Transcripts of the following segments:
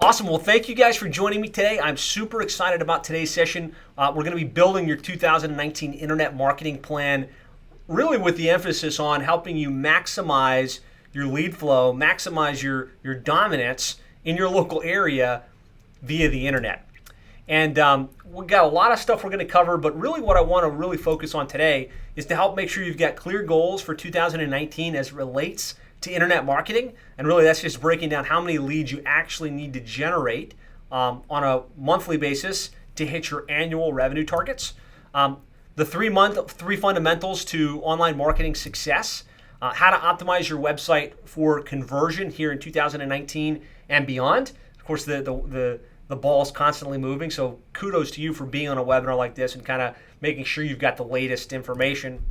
Awesome. Well, thank you guys for joining me today. I'm super excited about today's session. We're going to be building your 2019 internet marketing plan, really with the emphasis on helping you maximize your lead flow, maximize your dominance in your local area via the internet. And we've got a lot of stuff we're going to cover, but really what I want to really focus on today is to help make sure you've got clear goals for 2019 as it relates to internet marketing. And really that's just breaking down how many leads you actually need to generate on a monthly basis to hit your annual revenue targets. The three fundamentals to online marketing success, how to optimize your website for conversion here in 2019 and beyond. Of course, the ball is constantly moving, so kudos to you for being on a webinar like this and kind of making sure you've got the latest information.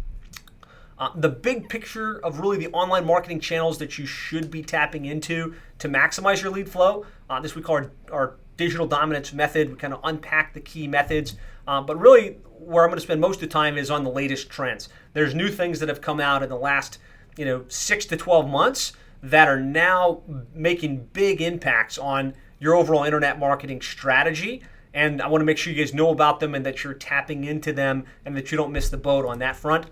The big picture of really the online marketing channels that you should be tapping into to maximize your lead flow. This we call our digital dominance method. We kind of unpack the key methods, but really where I'm going to spend most of the time is on the latest trends. There's new things that have come out in the last 6 to 12 months that are now making big impacts on your overall internet marketing strategy. And I want to make sure you guys know about them and that you're tapping into them and that you don't miss the boat on that front.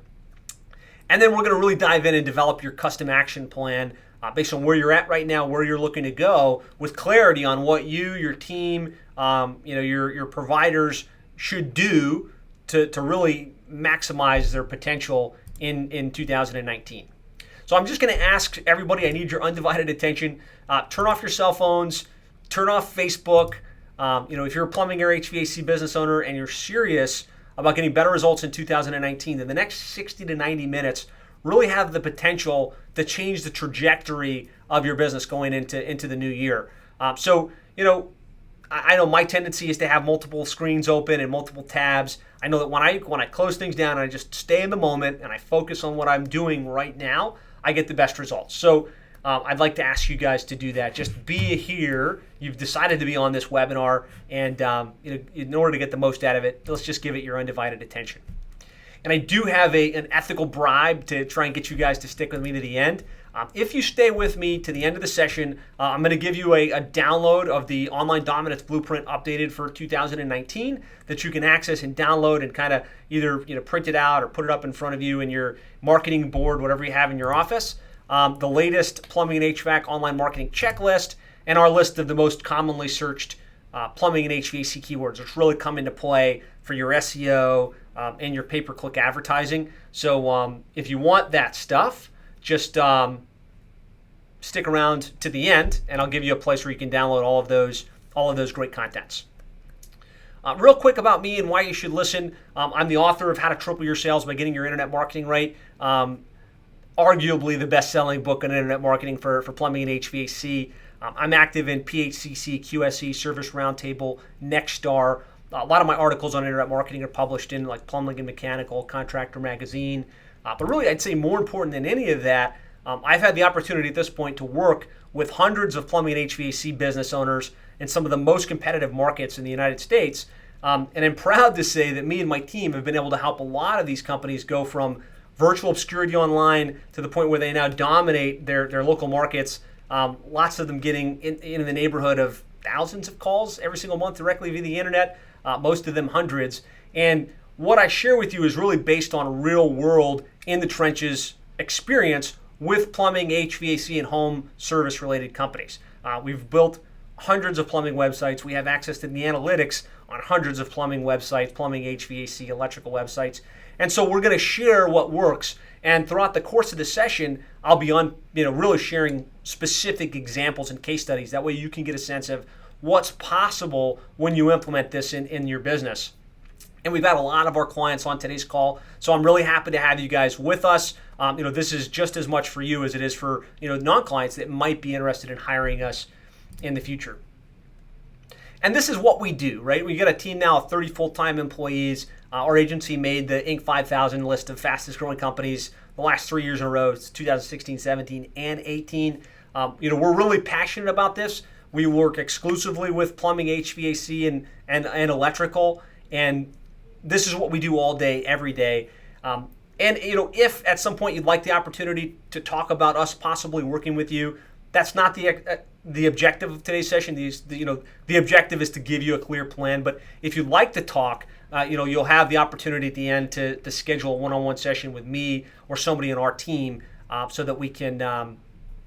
And then we're going to really dive in and develop your custom action plan based on where you're at right now, where you're looking to go, with clarity on what you, your team, your providers should do to really maximize their potential in 2019. So I'm just going to ask everybody, I need your undivided attention. Turn off your cell phones, turn off Facebook. If you're a plumbing or HVAC business owner and you're serious about getting better results in 2019, then the next 60 to 90 minutes really have the potential to change the trajectory of your business going into the new year. I know my tendency is to have multiple screens open and multiple tabs. I know that when I close things down and I just stay in the moment and I focus on what I'm doing right now, I get the best results. So I'd like to ask you guys to do that. Just be here. You've decided to be on this webinar, and in order to get the most out of it, let's just give it your undivided attention. And I do have an ethical bribe to try and get you guys to stick with me to the end. If you stay with me to the end of the session, I'm going to give you a download of the Online Dominance Blueprint updated for 2019 that you can access and download and kind of either print it out or put it up in front of you in your marketing board, whatever you have in your office. The latest plumbing and HVAC online marketing checklist, and our list of the most commonly searched plumbing and HVAC keywords, which really come into play for your SEO and your pay-per-click advertising. So if you want that stuff, just stick around to the end, and I'll give you a place where you can download all of those great contents. Real quick about me and why you should listen. I'm the author of How to Triple Your Sales by Getting Your Internet Marketing Right. Arguably the best-selling book on internet marketing for plumbing and HVAC. I'm active in PHCC, QSE, Service Roundtable, Nexstar. A lot of my articles on internet marketing are published in like Plumbing and Mechanical, Contractor Magazine. But really, I'd say more important than any of that, I've had the opportunity at this point to work with hundreds of plumbing and HVAC business owners in some of the most competitive markets in the United States. And I'm proud to say that me and my team have been able to help a lot of these companies go from virtual obscurity online to the point where they now dominate their local markets. Lots of them getting in the neighborhood of thousands of calls every single month directly via the internet, most of them hundreds. And what I share with you is really based on real world in the trenches experience with plumbing, HVAC, and home service related companies. We've built hundreds of plumbing websites. We have access to the analytics on hundreds of plumbing websites, plumbing, HVAC, electrical websites. And so we're going to share what works. And throughout the course of the session, I'll be really sharing specific examples and case studies. That way you can get a sense of what's possible when you implement this in your business. And we've had a lot of our clients on today's call, so I'm really happy to have you guys with us. This is just as much for you as it is for non-clients that might be interested in hiring us in the future. And this is what we do, right? We got a team now of 30 full-time employees. Our agency made the Inc. 5000 list of fastest growing companies the last 3 years in a row. It's 2016, 17, and 18. We're really passionate about this. We work exclusively with plumbing, HVAC, and electrical. And this is what we do all day, every day. If at some point you'd like the opportunity to talk about us possibly working with you, That's not the objective of today's session. The objective is to give you a clear plan. But if you'd like to talk, you'll have the opportunity at the end to schedule a one-on-one session with me or somebody in our team so that we can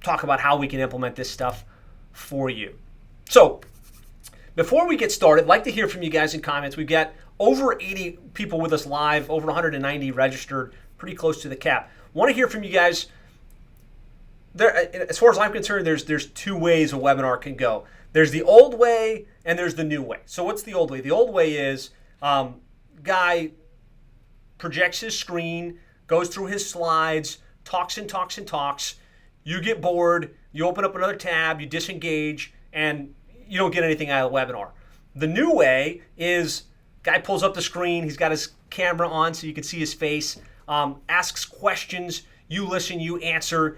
talk about how we can implement this stuff for you. So before we get started, I'd like to hear from you guys in comments. We've got over 80 people with us live, over 190 registered, pretty close to the cap. Want to hear from you guys. As far as I'm concerned, there's two ways a webinar can go. There's the old way and there's the new way. So what's the old way? The old way is guy projects his screen, goes through his slides, talks and talks and talks. You get bored, you open up another tab, you disengage, and you don't get anything out of the webinar. The new way is guy pulls up the screen, he's got his camera on so you can see his face, asks questions, you listen, you answer,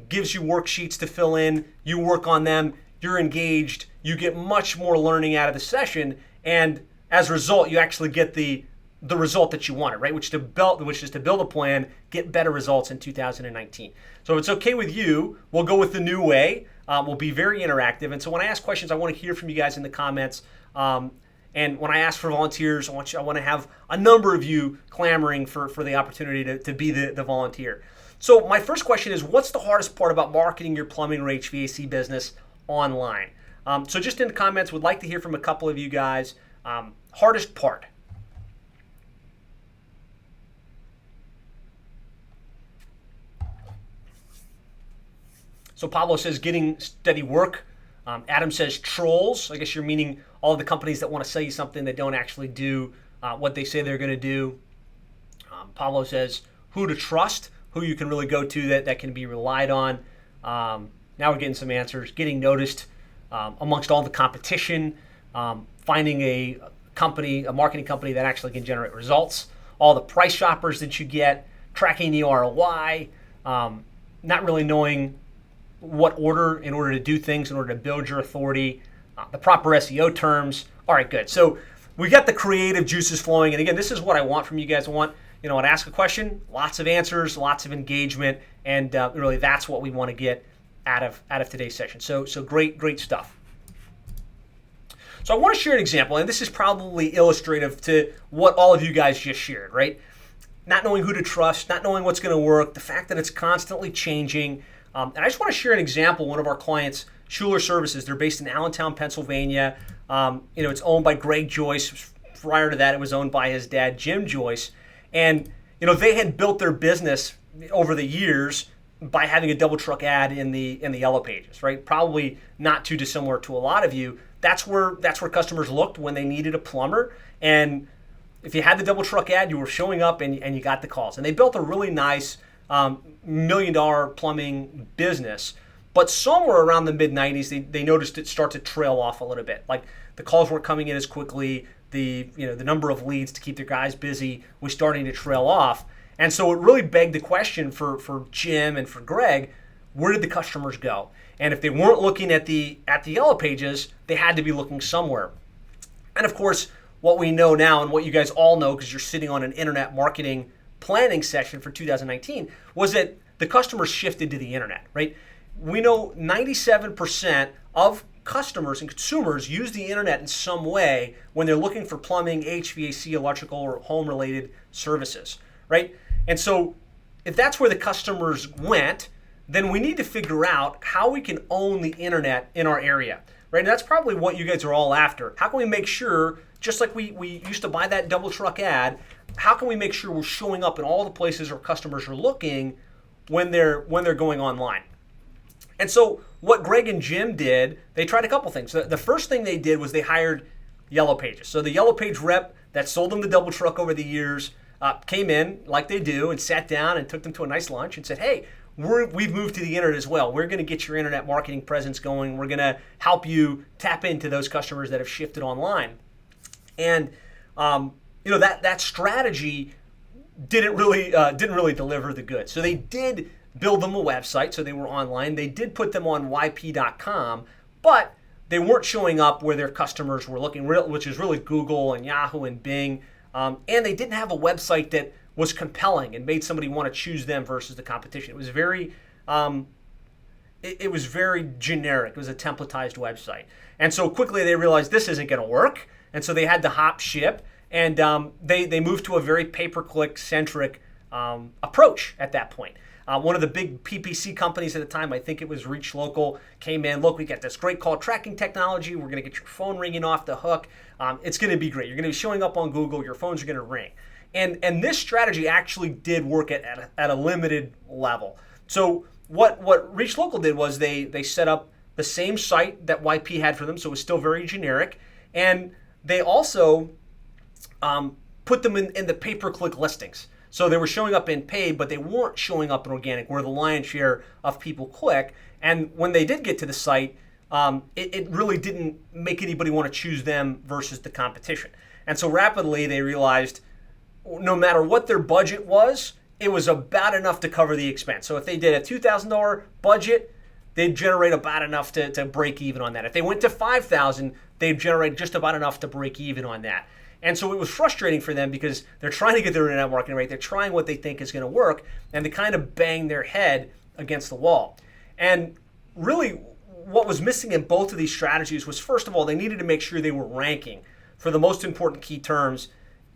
gives you worksheets to fill in, you work on them, you're engaged, you get much more learning out of the session, and as a result, you actually get the result that you wanted, right? Which is to build a plan, get better results in 2019. So if it's okay with you, we'll go with the new way. We'll be very interactive, and so when I ask questions, I want to hear from you guys in the comments. And when I ask for volunteers, I want to have a number of you clamoring for the opportunity to be the volunteer. So my first question is, what's the hardest part about marketing your plumbing or HVAC business online? So just in the comments, would like to hear from a couple of you guys. Hardest part. So Pablo says getting steady work. Adam says trolls. I guess you're meaning all of the companies that want to sell you something that don't actually do what they say they're going to do. Pablo says who to trust, who you can really go to that can be relied on. Now we're getting some answers. Getting noticed amongst all the competition. Finding a marketing company that actually can generate results. All the price shoppers that you get. Tracking the ROI. Not really knowing what order in order to do things, in order to build your authority, the proper SEO terms. All right, good. So we got the creative juices flowing. And again, this is what I want from you guys. I want, when I ask a question, lots of answers, lots of engagement, and really that's what we want to get out of today's session. So great stuff. So I want to share an example, and this is probably illustrative to what all of you guys just shared, right? Not knowing who to trust, not knowing what's going to work, the fact that it's constantly changing. And I just want to share an example. One of our clients, Schuler Services, they're based in Allentown, Pennsylvania. It's owned by Greg Joyce. Prior to that, it was owned by his dad, Jim Joyce. And, they had built their business over the years by having a double truck ad in the Yellow Pages, right? Probably not too dissimilar to a lot of you. That's where customers looked when they needed a plumber. And if you had the double truck ad, you were showing up and you got the calls. And they built a really nice $1 million plumbing business, but somewhere around the mid-90s, they noticed it start to trail off a little bit. Like the calls weren't coming in as quickly. The number of leads to keep their guys busy was starting to trail off, and so it really begged the question for Jim and for Greg, where did the customers go? And if they weren't looking at the Yellow Pages, they had to be looking somewhere. And of course, what we know now, and what you guys all know because you're sitting on an internet marketing planning session for 2019, was that the customers shifted to the internet, right? We know 97% of customers and consumers use the internet in some way when they're looking for plumbing, HVAC, electrical, or home-related services, right? And so if that's where the customers went, then we need to figure out how we can own the internet in our area, right? And that's probably what you guys are all after. How can we make sure, just like we used to buy that double truck ad, how can we make sure we're showing up in all the places our customers are looking when they're going online? And so what Greg and Jim did, they tried a couple things. The first thing they did was they hired Yellow Pages. So the Yellow Page rep that sold them the double truck over the years came in like they do and sat down and took them to a nice lunch and said, hey, we've moved to the internet as well. We're going to get your internet marketing presence going. We're going to help you tap into those customers that have shifted online. And that strategy didn't really deliver the goods. So they did build them a website, so they were online. They did put them on yp.com, but they weren't showing up where their customers were looking, which is really Google and Yahoo and Bing. And they didn't have a website that was compelling and made somebody want to choose them versus the competition. It was very, it was very generic. It was a templatized website. And so quickly they realized this isn't going to work. And so they had to hop ship. And they moved to a very pay-per-click centric approach at that point. One of the big PPC companies at the time, I think it was Reach Local, came in. Look, we got this great call tracking technology. We're going to get your phone ringing off the hook. It's going to be great. You're going to be showing up on Google. Your phones are going to ring. And this strategy actually did work at a limited level. So what Reach Local did was they set up the same site that YP had for them, so it was still very generic. And they also put them in the pay-per-click listings. So they were showing up in paid, but they weren't showing up in organic, where the lion's share of people click. And when they did get to the site, it really didn't make anybody want to choose them versus the competition. And so rapidly they realized no matter what their budget was, it was about enough to cover the expense. So if they did a $2,000 budget, they'd generate about enough to break even on that. If they went to $5,000, they'd generate just about enough to break even on that. And so it was frustrating for them because they're trying to get their internet marketing right. They're trying what they think is going to work, and they kind of bang their head against the wall. And really what was missing in both of these strategies was, first of all, they needed to make sure they were ranking for the most important key terms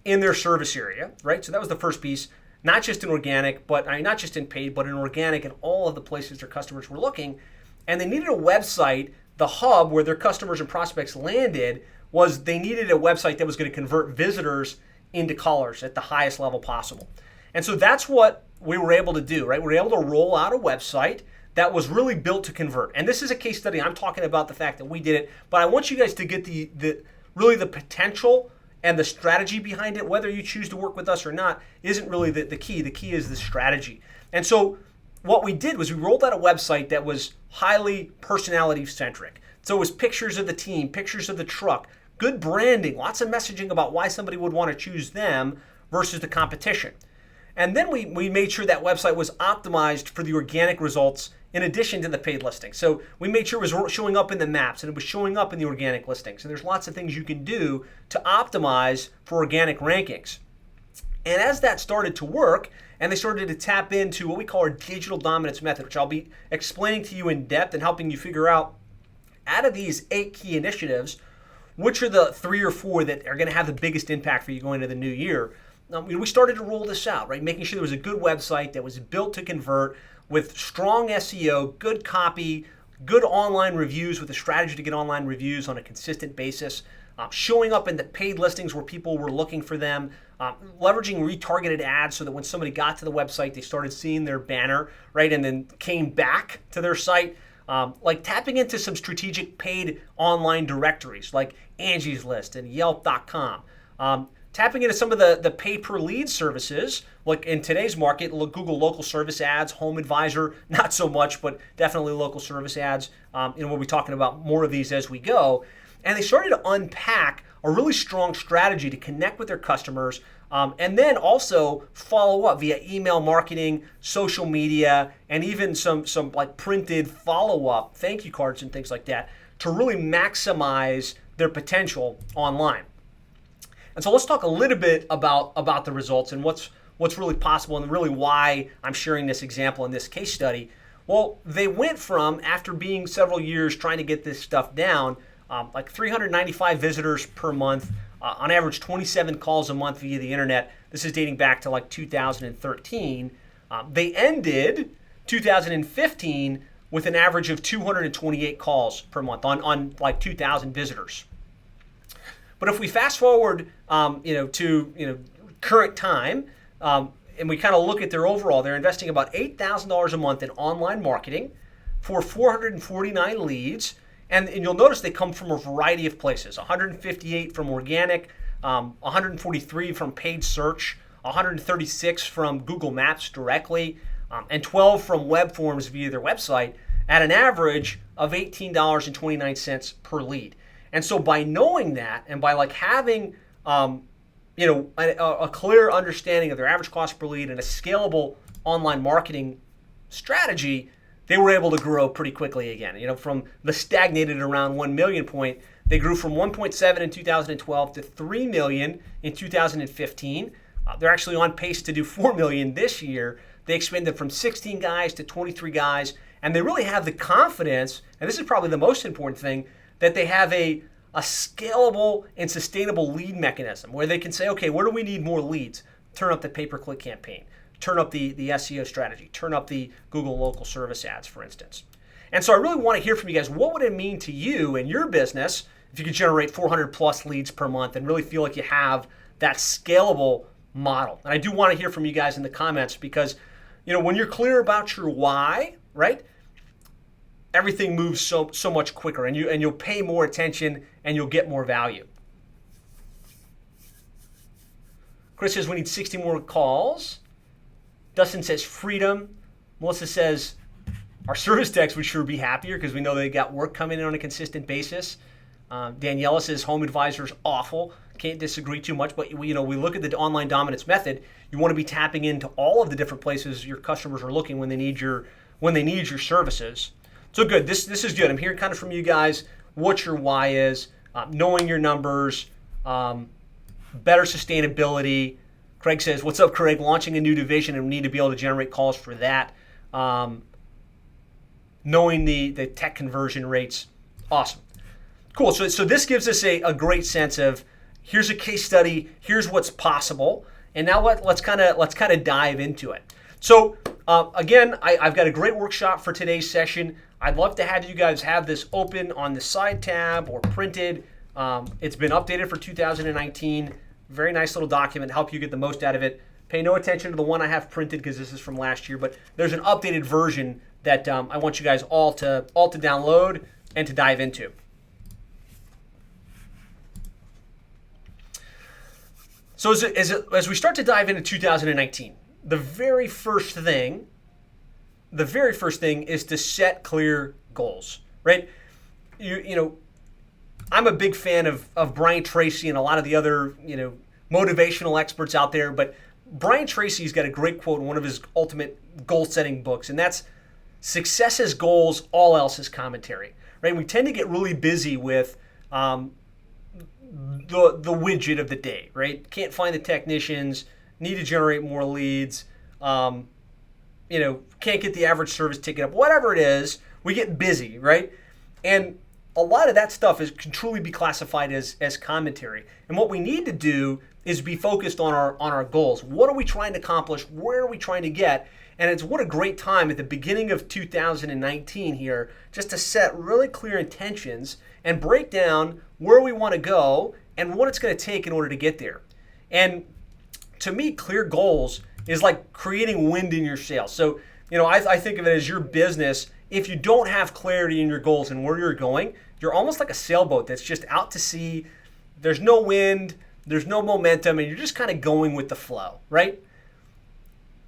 in their service area, right? So that was the first piece, not just in organic, not just in paid, but in organic and all of the places their customers were looking. And they needed a website, the hub where their customers and prospects landed, was they needed a website that was going to convert visitors into callers at the highest level possible. And so that's what we were able to do, right? We were able to roll out a website that was really built to convert. And this is a case study. I'm talking about the fact that we did it, but I want you guys to get the potential and the strategy behind it. Whether you choose to work with us or not isn't really the key. The key is the strategy. And so what we did was we rolled out a website that was highly personality centric. So it was pictures of the team, pictures of the truck, good branding, lots of messaging about why somebody would want to choose them versus the competition. And then we made sure that website was optimized for the organic results in addition to the paid listings. So we made sure it was showing up in the maps and it was showing up in the organic listings. And there's lots of things you can do to optimize for organic rankings. And as that started to work, and they started to tap into what we call our digital dominance method, which I'll be explaining to you in depth and helping you figure out of these 8 key initiatives, which are the 3 or 4 that are going to have the biggest impact for you going into the new year. We started to roll this out, right? Making sure there was a good website that was built to convert with strong SEO, good copy, good online reviews with a strategy to get online reviews on a consistent basis, showing up in the paid listings where people were looking for them, leveraging retargeted ads so that when somebody got to the website, they started seeing their banner, right? And then came back to their site. Like tapping into some strategic paid online directories like Angie's List and Yelp.com. Tapping into some of the pay-per-lead services, like in today's market, Google local service ads, Home Advisor, not so much, but definitely local service ads. We'll be talking about more of these as we go. And they started to unpack a really strong strategy to connect with their customers, and then also follow up via email marketing, social media, and even some like printed follow-up thank you cards and things like that to really maximize their potential online. And so let's talk a little bit about the results and what's really possible and really why I'm sharing this example in this case study. Well, they went from, after being several years trying to get this stuff down, like 395 visitors per month, on average 27 calls a month via the internet. This is dating back to like 2013. They ended 2015 with an average of 228 calls per month on like 2,000 visitors. But if we fast forward, to current time, and we kind of look at their overall, they're investing about $8,000 a month in online marketing for 449 leads. And you'll notice they come from a variety of places, 158 from organic, 143 from paid search, 136 from Google Maps directly, and 12 from web forms via their website at an average of $18.29 per lead. And so by knowing that and by like having a clear understanding of their average cost per lead and a scalable online marketing strategy, they were able to grow pretty quickly again. From the stagnated around 1 million point, they grew from 1.7 in 2012 to 3 million in 2015. They're actually on pace to do 4 million this year. They expanded from 16 guys to 23 guys, and they really have the confidence, and this is probably the most important thing, that they have a scalable and sustainable lead mechanism where they can say, okay, where do we need more leads? Turn up the pay-per-click campaign, turn up the SEO strategy, turn up the Google local service ads, for instance. And so I really want to hear from you guys. What would it mean to you and your business if you could generate 400 plus leads per month and really feel like you have that scalable model? And I do want to hear from you guys in the comments because, when you're clear about your why, right, everything moves so much quicker, and you'll pay more attention and you'll get more value. Chris says we need 60 more calls. Dustin says freedom. Melissa says our service techs would sure be happier because we know they got work coming in on a consistent basis. Daniela says home advisor is awful. Can't disagree too much, but we look at the online dominance method. You want to be tapping into all of the different places your customers are looking when they need your services. So good. This is good. I'm hearing kind of from you guys what your why is, knowing your numbers, better sustainability. Craig says, "What's up, Craig? Launching a new division and we need to be able to generate calls for that." Knowing the tech conversion rates, awesome. Cool. So this gives us a great sense of here's a case study, here's what's possible, and now let's kind of dive into it. So again, I've got a great workshop for today's session. I'd love to have you guys have this open on the side tab or printed. It's been updated for 2019. Very nice little document, help you get the most out of it. Pay no attention to the one I have printed because this is from last year, but there's an updated version that I want you guys all to download and to dive into. So as we start to dive into 2019, the very first thing is to set clear goals, right? I'm a big fan of Brian Tracy and a lot of the other motivational experts out there, but Brian Tracy's got a great quote in one of his ultimate goal-setting books, and that's success is goals, all else is commentary, right? We tend to get really busy with the widget of the day, right? Can't find the technicians, need to generate more leads, can't get the average service ticket up, whatever it is, we get busy, right? And a lot of that stuff can truly be classified as commentary. And what we need to do is be focused on our goals. What are we trying to accomplish? Where are we trying to get? And what a great time at the beginning of 2019 here, just to set really clear intentions and break down where we want to go and what it's going to take in order to get there. And to me, clear goals is like creating wind in your sails. So, I think of it as your business. If you don't have clarity in your goals and where you're going, you're almost like a sailboat that's just out to sea. There's no wind, there's no momentum, and you're just kind of going with the flow, right?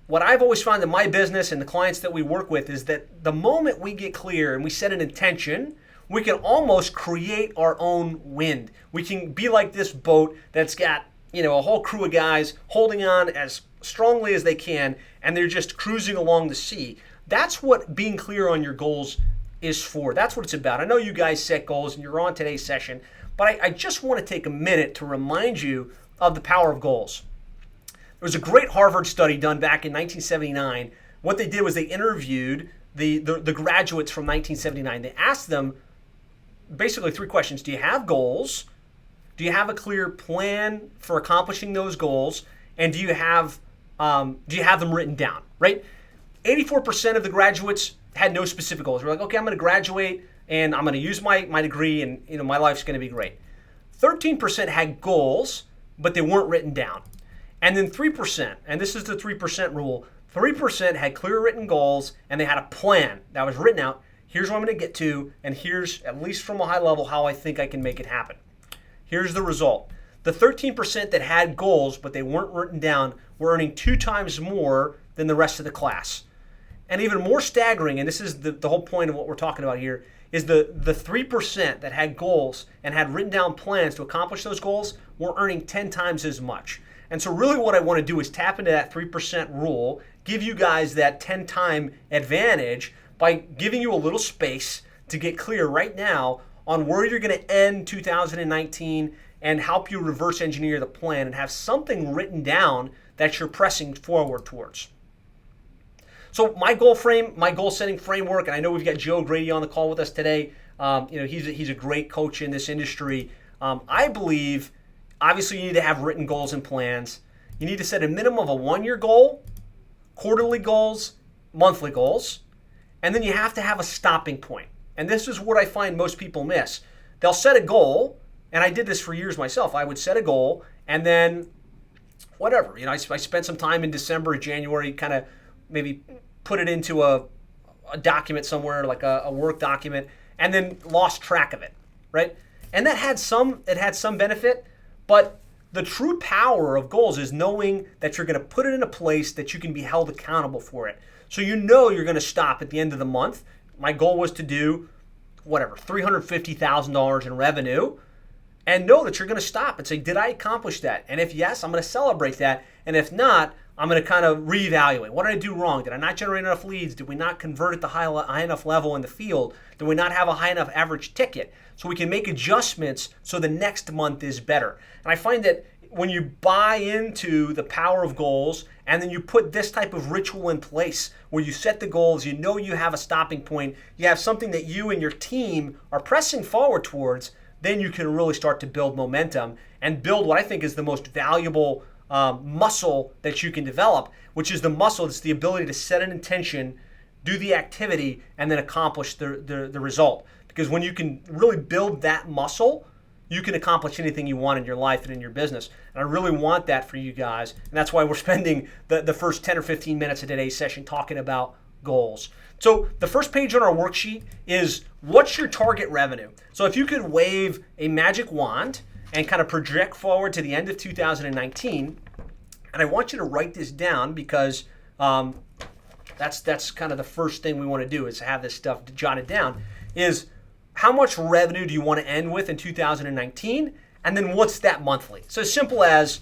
What I've always found in my business and the clients that we work with is that the moment we get clear and we set an intention, we can almost create our own wind. We can be like this boat that's got, a whole crew of guys holding on as strongly as they can, and they're just cruising along the sea. That's what being clear on your goals is for. That's what it's about. I know you guys set goals and you're on today's session, but I just want to take a minute to remind you of the power of goals. There was a great Harvard study done back in 1979. What they did was they interviewed the graduates from 1979. They asked them basically three questions. Do you have goals? Do you have a clear plan for accomplishing those goals? And do you have them written down, right? 84% of the graduates had no specific goals. We're like, okay, I'm going to graduate and I'm going to use my degree and my life's going to be great. 13% had goals, but they weren't written down. And then 3%, and this is the 3% rule, 3% had clear written goals and they had a plan that was written out. Here's what I'm going to get to, and here's, at least from a high level, how I think I can make it happen. Here's the result. The 13% that had goals but they weren't written down were earning 2 times more than the rest of the class. And even more staggering, and this is the whole point of what we're talking about here, is the 3% that had goals and had written down plans to accomplish those goals were earning 10 times as much. And so really what I want to do is tap into that 3% rule, give you guys that 10-time advantage by giving you a little space to get clear right now on where you're going to end 2019 and help you reverse engineer the plan and have something written down that you're pressing forward towards. So my goal setting framework, and I know we've got Joe Grady on the call with us today. He's a great coach in this industry. I believe, obviously, you need to have written goals and plans. You need to set a minimum of a 1-year goal, quarterly goals, monthly goals, and then you have to have a stopping point. And this is what I find most people miss. They'll set a goal, and I did this for years myself. I would set a goal, and then whatever. I spent some time in December or January, kind of maybe put it into a document somewhere, like a work document, and then lost track of it, right? And that had some benefit, but the true power of goals is knowing that you're going to put it in a place that you can be held accountable for it. So you're going to stop at the end of the month. My goal was to do $350,000 in revenue, and know that you're going to stop and say, did I accomplish that? And if yes, I'm going to celebrate that. And if not, I'm going to kind of reevaluate. What did I do wrong? Did I not generate enough leads? Did we not convert at the high enough level in the field? Did we not have a high enough average ticket? So we can make adjustments so the next month is better. And I find that when you buy into the power of goals and then you put this type of ritual in place where you set the goals, you have a stopping point, you have something that you and your team are pressing forward towards, then you can really start to build momentum and build what I think is the most valuable muscle that you can develop, which is the muscle that's the ability to set an intention, do the activity, and then accomplish the result. Because when you can really build that muscle, you can accomplish anything you want in your life and in your business. And I really want that for you guys. And that's why we're spending the first 10 or 15 minutes of today's session talking about goals. So the first page on our worksheet is, what's your target revenue? So if you could wave a magic wand and kind of project forward to the end of 2019, and I want you to write this down because that's kind of the first thing we want to do is have this stuff jotted down, is how much revenue do you want to end with in 2019? And then what's that monthly? So as simple as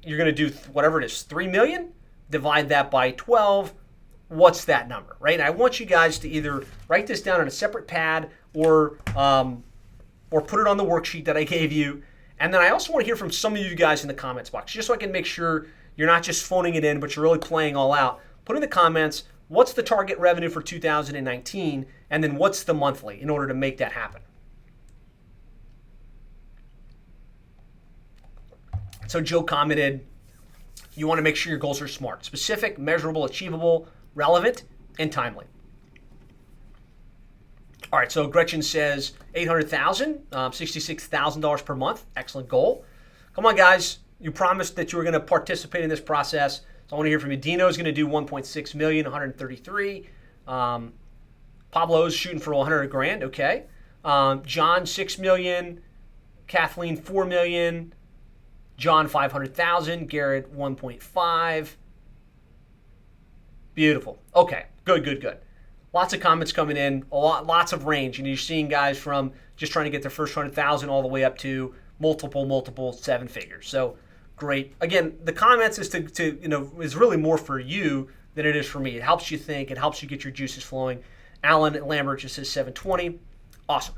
you're going to do whatever it is, 3 million, divide that by 12, what's that number, right? And I want you guys to either write this down on a separate pad or put it on the worksheet that I gave you. And then I also want to hear from some of you guys in the comments box, just so I can make sure you're not just phoning it in, but you're really playing all out. Put in the comments, what's the target revenue for 2019, and then what's the monthly in order to make that happen. So Joe commented, you want to make sure your goals are smart, specific, measurable, achievable, relevant, and timely. All right, so Gretchen says $800,000, $66,000 per month. Excellent goal. Come on, guys. You promised that you were going to participate in this process. So I want to hear from you. Dino's going to do 1.6 million, 133. Pablo's shooting for 100 grand. Okay. John, 6 million. Kathleen, 4 million. John, 500,000. Garrett, 1.5. Beautiful. Okay. Good. Lots of comments coming in. Lots of range. You're seeing guys from just trying to get their first 100,000 all the way up to multiple 7 figures. So great. Again, the comments is is really more for you than it is for me. It helps you think. It helps you get your juices flowing. Alan Lambert just says 720. Awesome.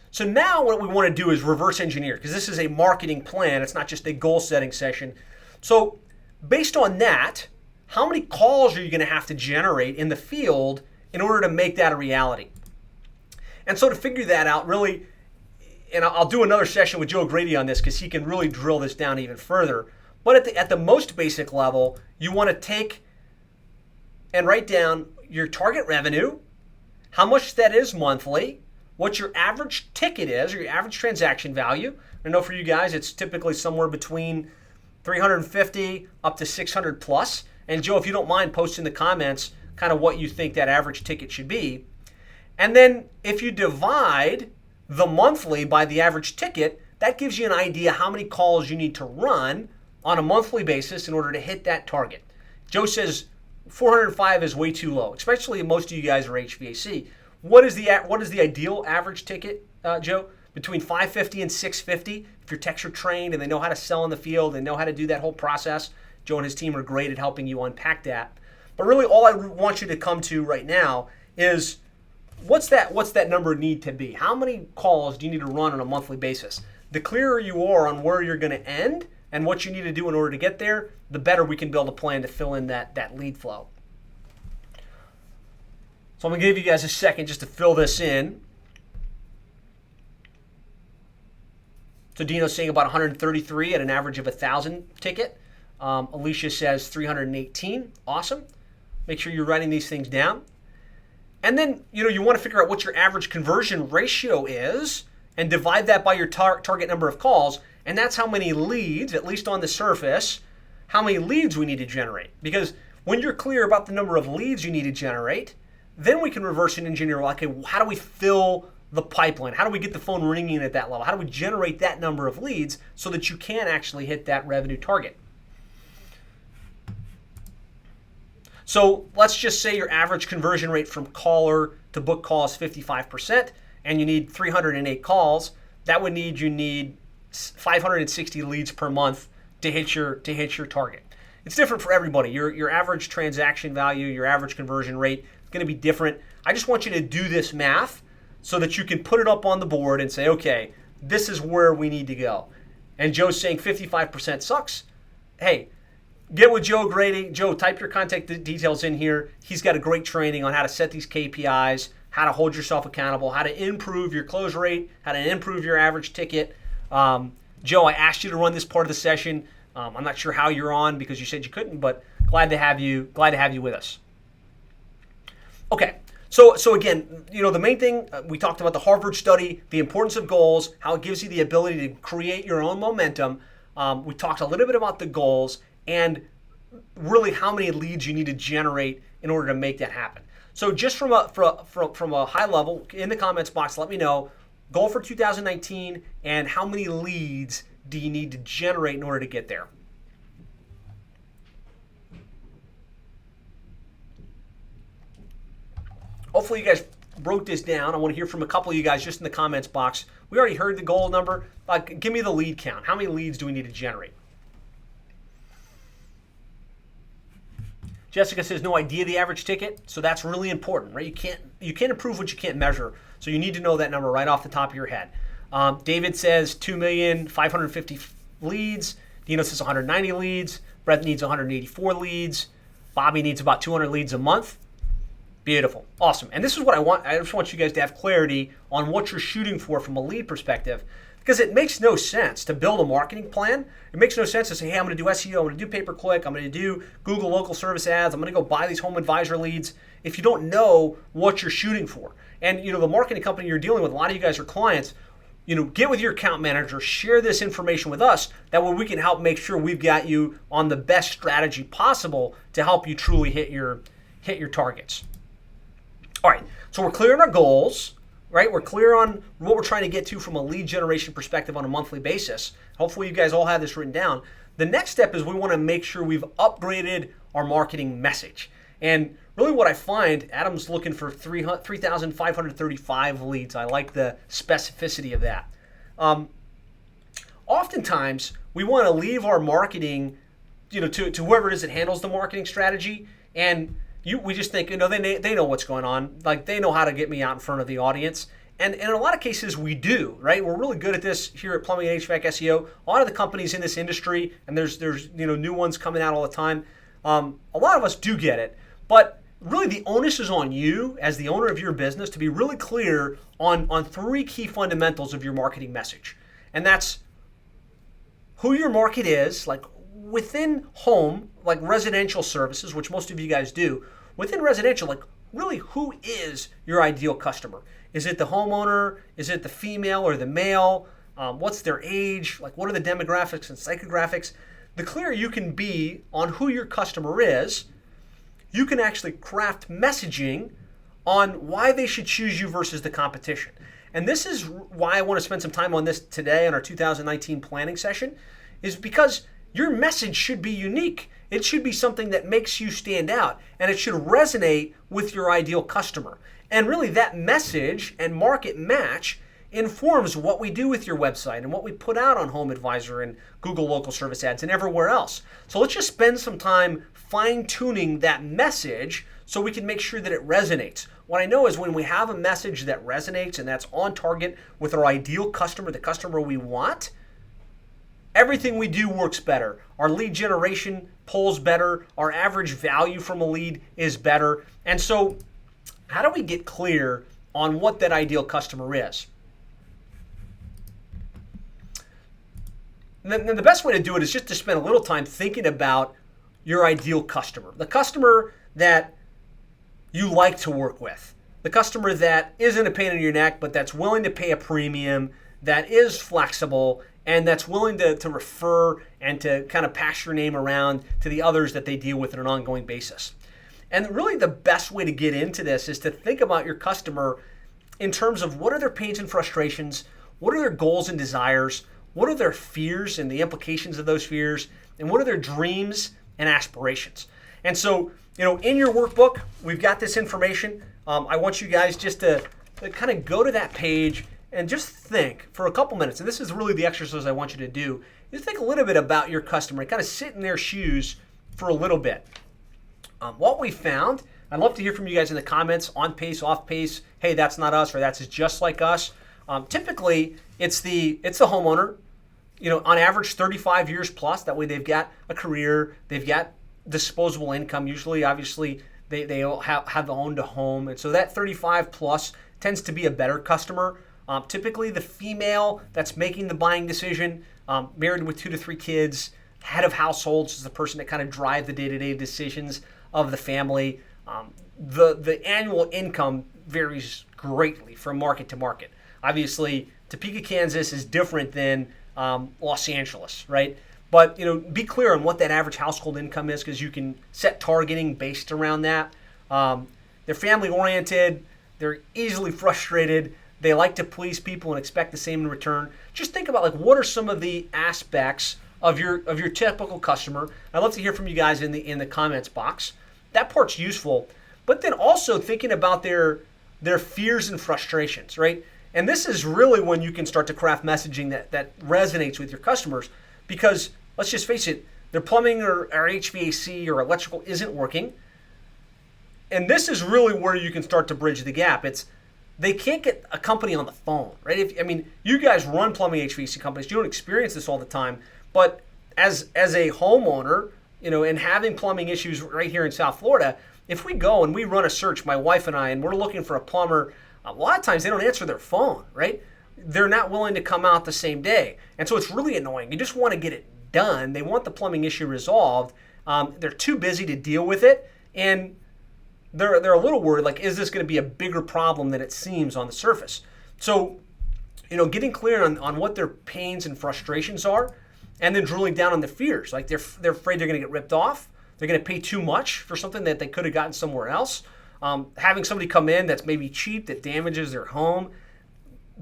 So now what we want to do is reverse engineer, because this is a marketing plan. It's not just a goal setting session. So based on that, how many calls are you going to have to generate in the field in order to make that a reality? And so to figure that out, really, and I'll do another session with Joe Grady on this because he can really drill this down even further. But at the most basic level, you want to take and write down your target revenue, how much that is monthly, what your average ticket is, or your average transaction value. I know for you guys, it's typically somewhere between 350 up to 600 plus. And Joe, if you don't mind posting in the comments kind of what you think that average ticket should be. And then if you divide the monthly by the average ticket, that gives you an idea how many calls you need to run on a monthly basis in order to hit that target. Joe says 405 is way too low, especially most of you guys are HVAC. What is the ideal average ticket, Joe? Between 550 and 650. If your techs are trained and they know how to sell in the field, they know how to do that whole process. Joe and his team are great at helping you unpack that. But really all I want you to come to right now is what's that number need to be? How many calls do you need to run on a monthly basis? The clearer you are on where you're going to end and what you need to do in order to get there, the better we can build a plan to fill in that lead flow. So I'm going to give you guys a second just to fill this in. So Dino's saying about 133 at an average of 1,000 ticket. Alicia says 318. Awesome. Make sure you're writing these things down. And then, you want to figure out what your average conversion ratio is and divide that by your target number of calls. And that's how many leads, at least on the surface, how many leads we need to generate. Because when you're clear about the number of leads you need to generate, then we can reverse engineer, okay, how do we fill the pipeline? How do we get the phone ringing at that level? How do we generate that number of leads so that you can actually hit that revenue target? So let's just say your average conversion rate from caller to book call is 55%, and you need 308 calls. That would you need 560 leads per month to hit your target. It's different for everybody. Your average transaction value, your average conversion rate is going to be different. I just want you to do this math so that you can put it up on the board and say, okay, this is where we need to go. And Joe's saying 55% sucks. Hey, get with Joe Grady. Joe, type your contact details in here. He's got a great training on how to set these KPIs, how to hold yourself accountable, how to improve your close rate, how to improve your average ticket. Joe, I asked you to run this part of the session. I'm not sure how you're on because you said you couldn't, but glad to have you with us. Okay. So again, the main thing, we talked about the Harvard study, the importance of goals, how it gives you the ability to create your own momentum. We talked a little bit about the goals and really how many leads you need to generate in order to make that happen. So just from a high level, in the comments box, let me know, goal for 2019 and how many leads do you need to generate in order to get there? Hopefully you guys wrote this down. I want to hear from a couple of you guys just in the comments box. We already heard the goal number. Give me the lead count. How many leads do we need to generate? Jessica says no idea the average ticket, so that's really important, right? You can't improve what you can't measure, so you need to know that number right off the top of your head. David says 2,550,000 leads. Dino says 190 leads. Brett needs 184 leads. Bobby needs about 200 leads a month. Beautiful. Awesome. And this is what I want. I just want you guys to have clarity on what you're shooting for from a lead perspective, because it makes no sense to build a marketing plan. It makes no sense to say, hey, I'm going to do SEO, I'm going to do pay-per-click, I'm going to do Google local service ads, I'm going to go buy these home advisor leads, if you don't know what you're shooting for. And the marketing company you're dealing with, a lot of you guys are clients, get with your account manager, share this information with us, that way we can help make sure we've got you on the best strategy possible to help you truly hit your targets. All right, so we're clear on our goals, right? We're clear on what we're trying to get to from a lead generation perspective on a monthly basis. Hopefully you guys all have this written down. The next step is we want to make sure we've upgraded our marketing message. And really what I find, Adam's looking for 3,535 leads. I like the specificity of that. Oftentimes, we want to leave our marketing, to whoever it is that handles the marketing strategy, and we just think, they know what's going on. Like, they know how to get me out in front of the audience. And in a lot of cases, we do, right? We're really good at this here at Plumbing HVAC SEO. A lot of the companies in this industry, and there's new ones coming out all the time. A lot of us do get it, but really the onus is on you as the owner of your business to be really clear on three key fundamentals of your marketing message. And that's who your market is, like within home, like residential services, which most of you guys do. Within residential, like really who is your ideal customer? Is it the homeowner? Is it the female or the male? What's their age? Like what are the demographics and psychographics? The clearer you can be on who your customer is, you can actually craft messaging on why they should choose you versus the competition. And this is why I want to spend some time on this today on our 2019 planning session, is because your message should be unique. It should be something that makes you stand out, and it should resonate with your ideal customer. And really that message and market match informs what we do with your website and what we put out on Home Advisor and Google local service ads and everywhere else. So let's just spend some time fine-tuning that message so we can make sure that it resonates. What I know is when we have a message that resonates and that's on target with our ideal customer, the customer we want, everything we do works better. Our lead generation pulls better. Our average value from a lead is better. And so how do we get clear on what that ideal customer is? And then the best way to do it is just to spend a little time thinking about your ideal customer, the customer that you like to work with, the customer that isn't a pain in your neck, but that's willing to pay a premium, that is flexible, and that's willing to refer and to kind of pass your name around to the others that they deal with on an ongoing basis. And really the best way to get into this is to think about your customer in terms of what are their pains and frustrations, what are their goals and desires, what are their fears and the implications of those fears, and what are their dreams and aspirations. And so, in your workbook, we've got this information. I want you guys just to kind of go to that page and just think for a couple minutes. And this is really the exercise I want you to do. Just think a little bit about your customer and kind of sit in their shoes for a little bit. What we found, I'd love to hear from you guys in the comments, on pace, off pace, hey, that's not us, or that's just like us. Typically, it's the homeowner, on average 35 years plus. That way they've got a career, they've got disposable income. Usually, obviously, they have owned a home. And so that 35 plus tends to be a better customer. Typically, the female that's making the buying decision, married with 2 to 3 kids, head of households, is the person that kind of drive the day-to-day decisions of the family. The annual income varies greatly from market to market. Obviously, Topeka, Kansas is different than Los Angeles, right? But be clear on what that average household income is, because you can set targeting based around that. They're family-oriented. They're easily frustrated. They like to please people and expect the same in return. Just think about what are some of the aspects of your typical customer. I'd love to hear from you guys in the comments box. That part's useful. But then also thinking about their fears and frustrations, right? And this is really when you can start to craft messaging that resonates with your customers, because let's just face it, their plumbing or HVAC or electrical isn't working. And this is really where you can start to bridge the gap. They can't get a company on the phone, right? You guys run plumbing HVAC companies. You don't experience this all the time, but as a homeowner, and having plumbing issues right here in South Florida, if we go and we run a search, my wife and I, and we're looking for a plumber, a lot of times they don't answer their phone, right? They're not willing to come out the same day. And so it's really annoying. You just want to get it done. They want the plumbing issue resolved. They're too busy to deal with it. And they're a little worried, is this going to be a bigger problem than it seems on the surface? So, getting clear on what their pains and frustrations are, and then drilling down on the fears. They're afraid they're going to get ripped off. They're going to pay too much for something that they could have gotten somewhere else. Having somebody come in that's maybe cheap, that damages their home.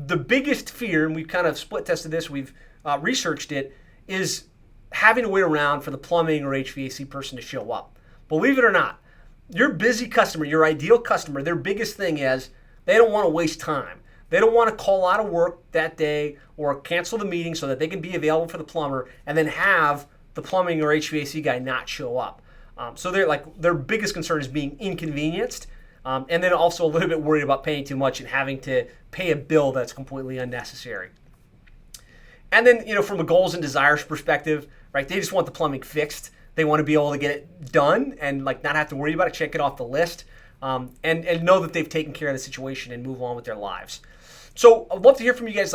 The biggest fear, and we've kind of split tested this, we've researched it, is having to wait around for the plumbing or HVAC person to show up. Believe it or not, your busy customer, your ideal customer, their biggest thing is they don't want to waste time. They don't want to call out of work that day or cancel the meeting so that they can be available for the plumber and then have the plumbing or HVAC guy not show up. So their biggest concern is being inconvenienced, and then also a little bit worried about paying too much and having to pay a bill that's completely unnecessary. And then, from a goals and desires perspective, right? They just want the plumbing fixed. They want to be able to get it done and not have to worry about it, check it off the list, and know that they've taken care of the situation and move on with their lives. So I'd love to hear from you guys,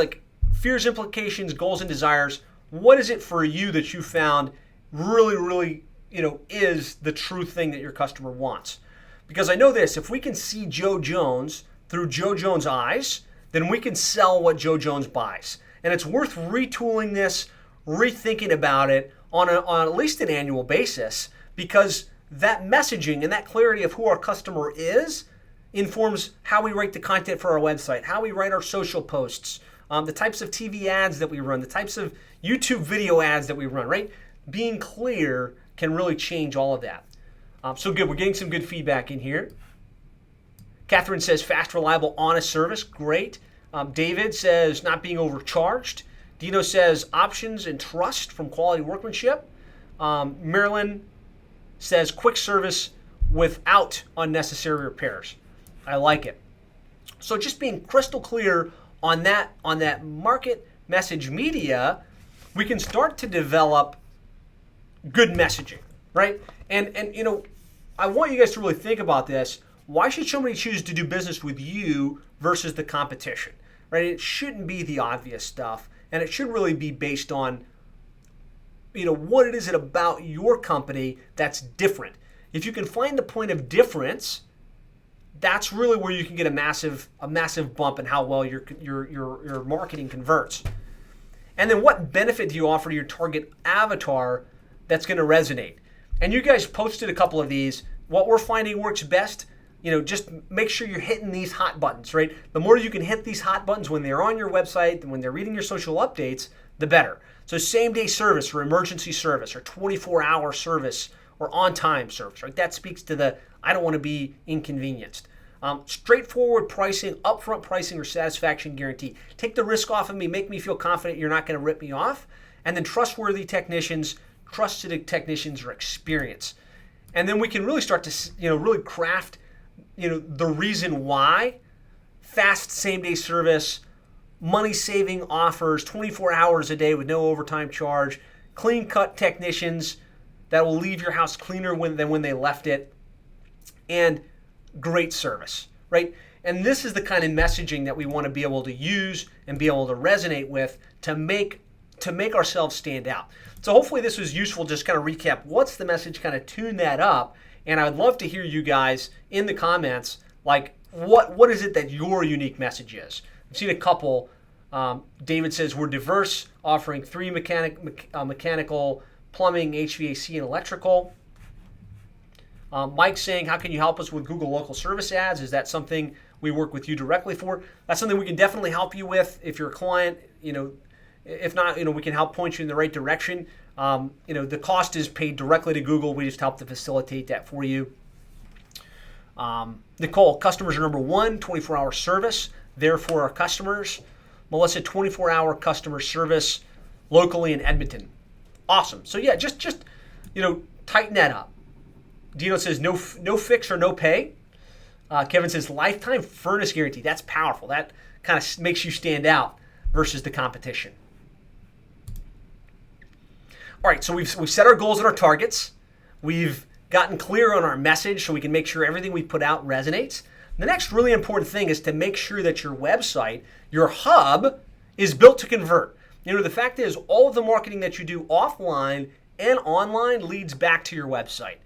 fears, implications, goals, and desires. What is it for you that you found really, really, is the true thing that your customer wants? Because I know this, if we can see Joe Jones through Joe Jones' eyes, then we can sell what Joe Jones buys. And it's worth retooling this, rethinking about it on at least an annual basis, because that messaging and that clarity of who our customer is informs how we write the content for our website, how we write our social posts, the types of TV ads that we run, the types of YouTube video ads that we run, right? Being clear can really change all of that. So good, we're getting some good feedback in here. Catherine says fast, reliable, honest service, great. David says not being overcharged. Dino says options and trust from quality workmanship. Marilyn says quick service without unnecessary repairs. I like it. So just being crystal clear on that market message media, we can start to develop good messaging, right? And I want you guys to really think about this. why should somebody choose to do business with you versus the competition, right? It shouldn't be the obvious stuff, and it should really be based on, what it is about your company that's different. If you can find the point of difference, that's really where you can get a massive bump in how well your marketing converts. And then what benefit do you offer to your target avatar that's going to resonate? And you guys posted a couple of these. What we're finding works best, just make sure you're hitting these hot buttons, right? The more you can hit these hot buttons when they're on your website and when they're reading your social updates, the better. So same-day service or emergency service or 24-hour service or on-time service, right? That speaks to the I don't want to be inconvenienced. Straightforward pricing, upfront pricing or satisfaction guarantee. Take the risk off of me, make me feel confident you're not going to rip me off. And then trustworthy technicians, trusted technicians or experience. And then we can really start to, really craft, the reason why. Fast same-day service, money-saving offers, 24 hours a day with no overtime charge, clean-cut technicians that will leave your house cleaner than when they left it, and great service, right? And this is the kind of messaging that we want to be able to use and be able to resonate with to make ourselves stand out. So hopefully this was useful, just kind of recap what's the message, kind of tune that up. And I would love to hear you guys in the comments, like what is it that your unique message is? I've seen a couple. David says, we're diverse, offering 3 mechanical, plumbing, HVAC, and electrical. Mike's saying, how can you help us with Google local service ads? Is that something we work with you directly for? That's something we can definitely help you with if you're a client. If not, we can help point you in the right direction. The cost is paid directly to Google. We just help to facilitate that for you. Nicole, customers are number one, 24-hour service. Therefore, our customers. Melissa, 24-hour customer service locally in Edmonton. Awesome. So yeah, just tighten that up. Dino says no fix or no pay. Kevin says lifetime furnace guarantee. That's powerful. That kind of makes you stand out versus the competition. All right, so we've set our goals and our targets. We've gotten clear on our message so we can make sure everything we put out resonates. The next really important thing is to make sure that your website, your hub, is built to convert. The fact is all of the marketing that you do offline and online leads back to your website.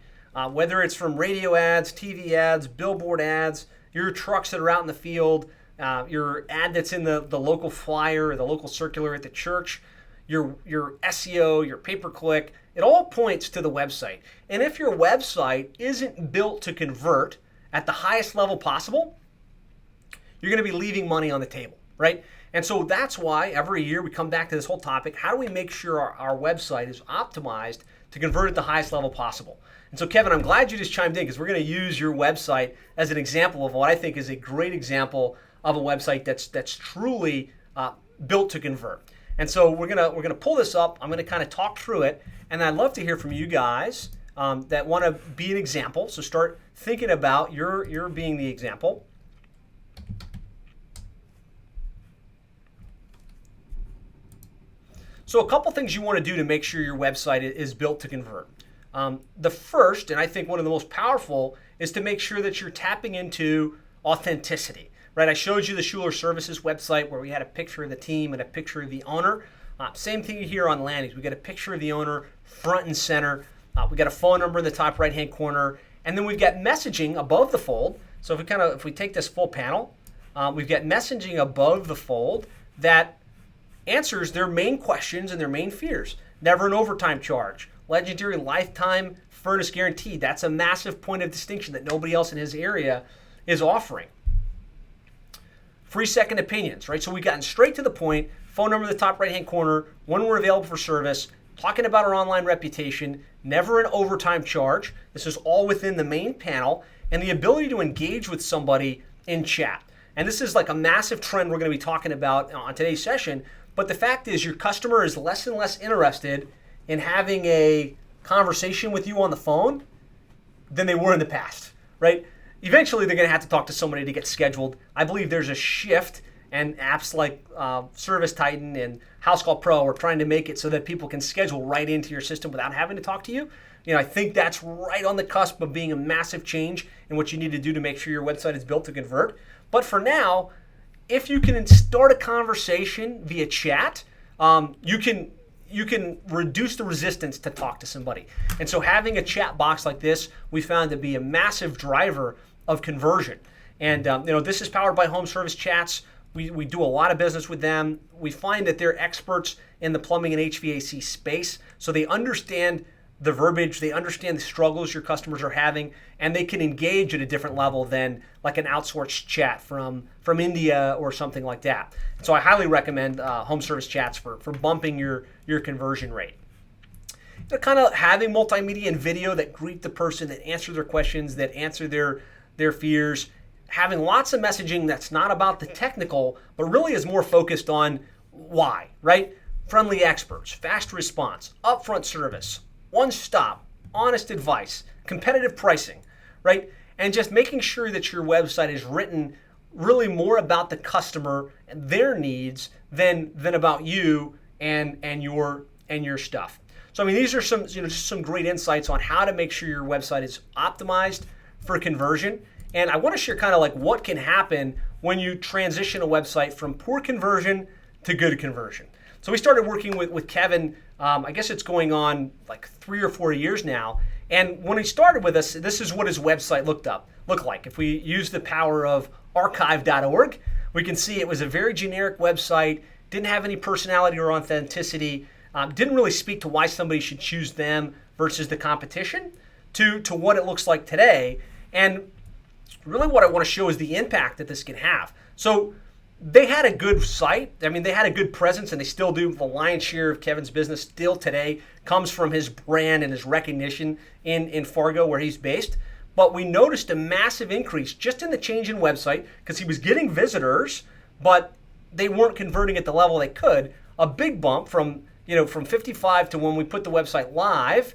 Whether it's from radio ads, TV ads, billboard ads, your trucks that are out in the field, your ad that's in the local flyer or the local circular at the church, your SEO, your pay-per-click, it all points to the website. And if your website isn't built to convert at the highest level possible, you're going to be leaving money on the table, right? And so that's why every year we come back to this whole topic. How do we make sure our website is optimized to convert at the highest level possible? And so, Kevin, I'm glad you just chimed in because we're going to use your website as an example of what I think is a great example of a website that's truly built to convert. And so we're gonna pull this up. I'm going to kind of talk through it, and I'd love to hear from you guys that want to be an example. So start thinking about your being the example. So a couple things you want to do to make sure your website is built to convert. The first, and I think one of the most powerful, is to make sure that you're tapping into authenticity. Right? I showed you the Schuler Services website where we had a picture of the team and a picture of the owner. Same thing here on landings. We got a picture of the owner front and center. We got a phone number in the top right-hand corner, and then we've got messaging above the fold. So if we take this full panel, we've got messaging above the fold that answers their main questions and their main fears. Never an overtime charge. Legendary lifetime furnace guarantee. That's a massive point of distinction that nobody else in his area is offering. Free second opinions, right? So we've gotten straight to the point. Phone number in the top right-hand corner, when we're available for service, talking about our online reputation, never an overtime charge. This is all within the main panel, and the ability to engage with somebody in chat. And this is like a massive trend we're going to be talking about on today's session. But the fact is your customer is less and less interested in having a conversation with you on the phone than they were in the past, right? Eventually, they're going to have to talk to somebody to get scheduled. I believe there's a shift, and apps like Service Titan and House Call Pro are trying to make it so that people can schedule right into your system without having to talk to you. I think that's right on the cusp of being a massive change in what you need to do to make sure your website is built to convert. But for now, if you can start a conversation via chat, you can reduce the resistance to talk to somebody. And so having a chat box like this, we found to be a massive driver of conversion. And this is powered by Home Service Chats. We do a lot of business with them. We find that they're experts in the plumbing and HVAC space, so they understand the verbiage, they understand the struggles your customers are having, and they can engage at a different level than like an outsourced chat from India or something like that. So I highly recommend Home Service Chats for bumping your conversion rate. Kind of having multimedia and video that greet the person, that answer their questions, that answer their fears. Having lots of messaging that's not about the technical, but really is more focused on why, right? Friendly experts, fast response, upfront service, one stop, honest advice, competitive pricing, right? And just making sure that your website is written really more about the customer and their needs than about you and your stuff. So these are some just some great insights on how to make sure your website is optimized for conversion. And I want to share kind of like what can happen when you transition a website from poor conversion to good conversion. So we started working with Kevin, I guess it's going on like 3 or 4 years now. And when he started with us, this is what his website looked like. If we use the power of archive.org, we can see it was a very generic website, didn't have any personality or authenticity, didn't really speak to why somebody should choose them versus the competition to what it looks like today. And really what I want to show is the impact that this can have. So they had a good site. They had a good presence, and they still do. The lion's share of Kevin's business still today comes from his brand and his recognition in Fargo, where he's based. But we noticed a massive increase just in the change in website because he was getting visitors, but they weren't converting at the level they could. A big bump from 55 to when we put the website live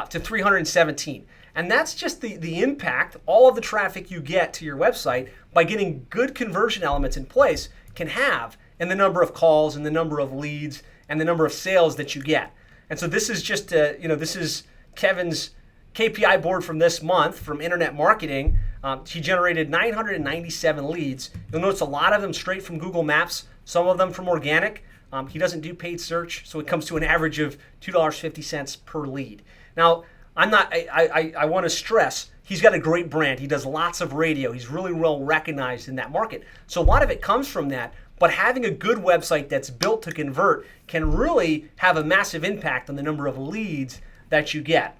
to 317. And that's just the impact all of the traffic you get to your website by getting good conversion elements in place can have in the number of calls and the number of leads and the number of sales that you get. And so this is just, this is Kevin's KPI board from this month from internet marketing. He generated 997 leads. You'll notice a lot of them straight from Google Maps, some of them from organic. He doesn't do paid search, so it comes to an average of $2.50 per lead. Now, I want to stress, he's got a great brand. He does lots of radio. He's really well recognized in that market. So a lot of it comes from that. But having a good website that's built to convert can really have a massive impact on the number of leads that you get.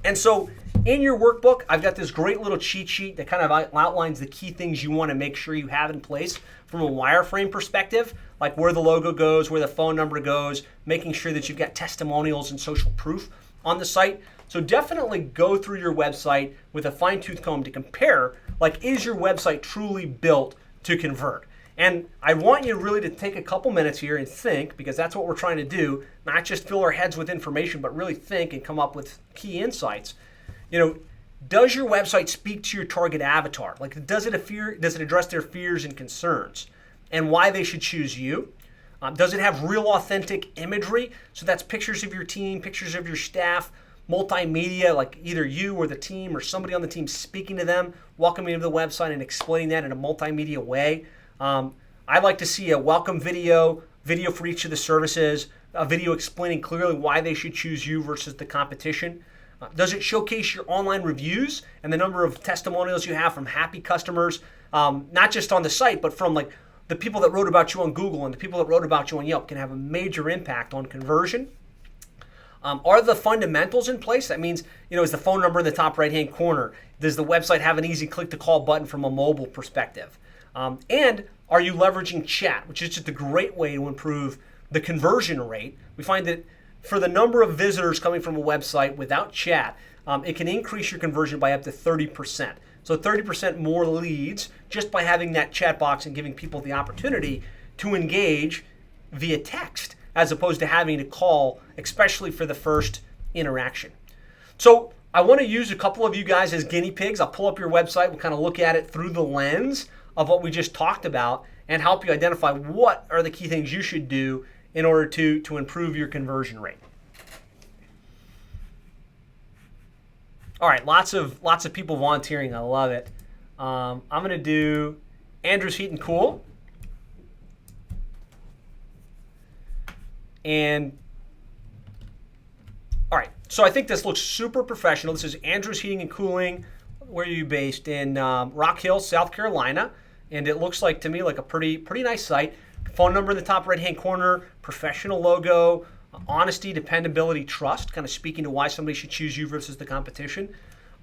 And so in your workbook, I've got this great little cheat sheet that kind of outlines the key things you want to make sure you have in place from a wireframe perspective, like where the logo goes, where the phone number goes, making sure that you've got testimonials and social proof on the site. So definitely go through your website with a fine-tooth comb to compare, like, is your website truly built to convert? And I want you really to take a couple minutes here and think, because that's what we're trying to do, not just fill our heads with information, but really think and come up with key insights. Does your website speak to your target avatar? Like, does it address their fears and concerns and why they should choose you? Does it have real authentic imagery? So that's pictures of your team, pictures of your staff, multimedia, like either you or the team or somebody on the team speaking to them, welcoming them to the website and explaining that in a multimedia way. I like to see a welcome video for each of the services, a video explaining clearly why they should choose you versus the competition. Does it showcase your online reviews and the number of testimonials you have from happy customers, not just on the site, but from like the people that wrote about you on Google and the people that wrote about you on Yelp can have a major impact on conversion. Are the fundamentals in place? That means, is the phone number in the top right-hand corner? Does the website have an easy click-to-call button from a mobile perspective? And are you leveraging chat, which is just a great way to improve the conversion rate? We find that for the number of visitors coming from a website without chat, it can increase your conversion by up to 30%. So 30% more leads just by having that chat box and giving people the opportunity to engage via text, as opposed to having to call, especially for the first interaction. So I want to use a couple of you guys as guinea pigs. I'll pull up your website. We'll kind of look at it through the lens of what we just talked about and help you identify what are the key things you should do in order to improve your conversion rate. All right, lots of people volunteering. I love it. I'm going to do Andrew's Heat and Cool. And all right, so I think this looks super professional. This is Andrew's Heating and Cooling. Where are you based? In Rock Hill, South Carolina. And it looks like to me like a pretty nice site. Phone number in the top right-hand corner, professional logo, honesty, dependability, trust, kind of speaking to why somebody should choose you versus the competition.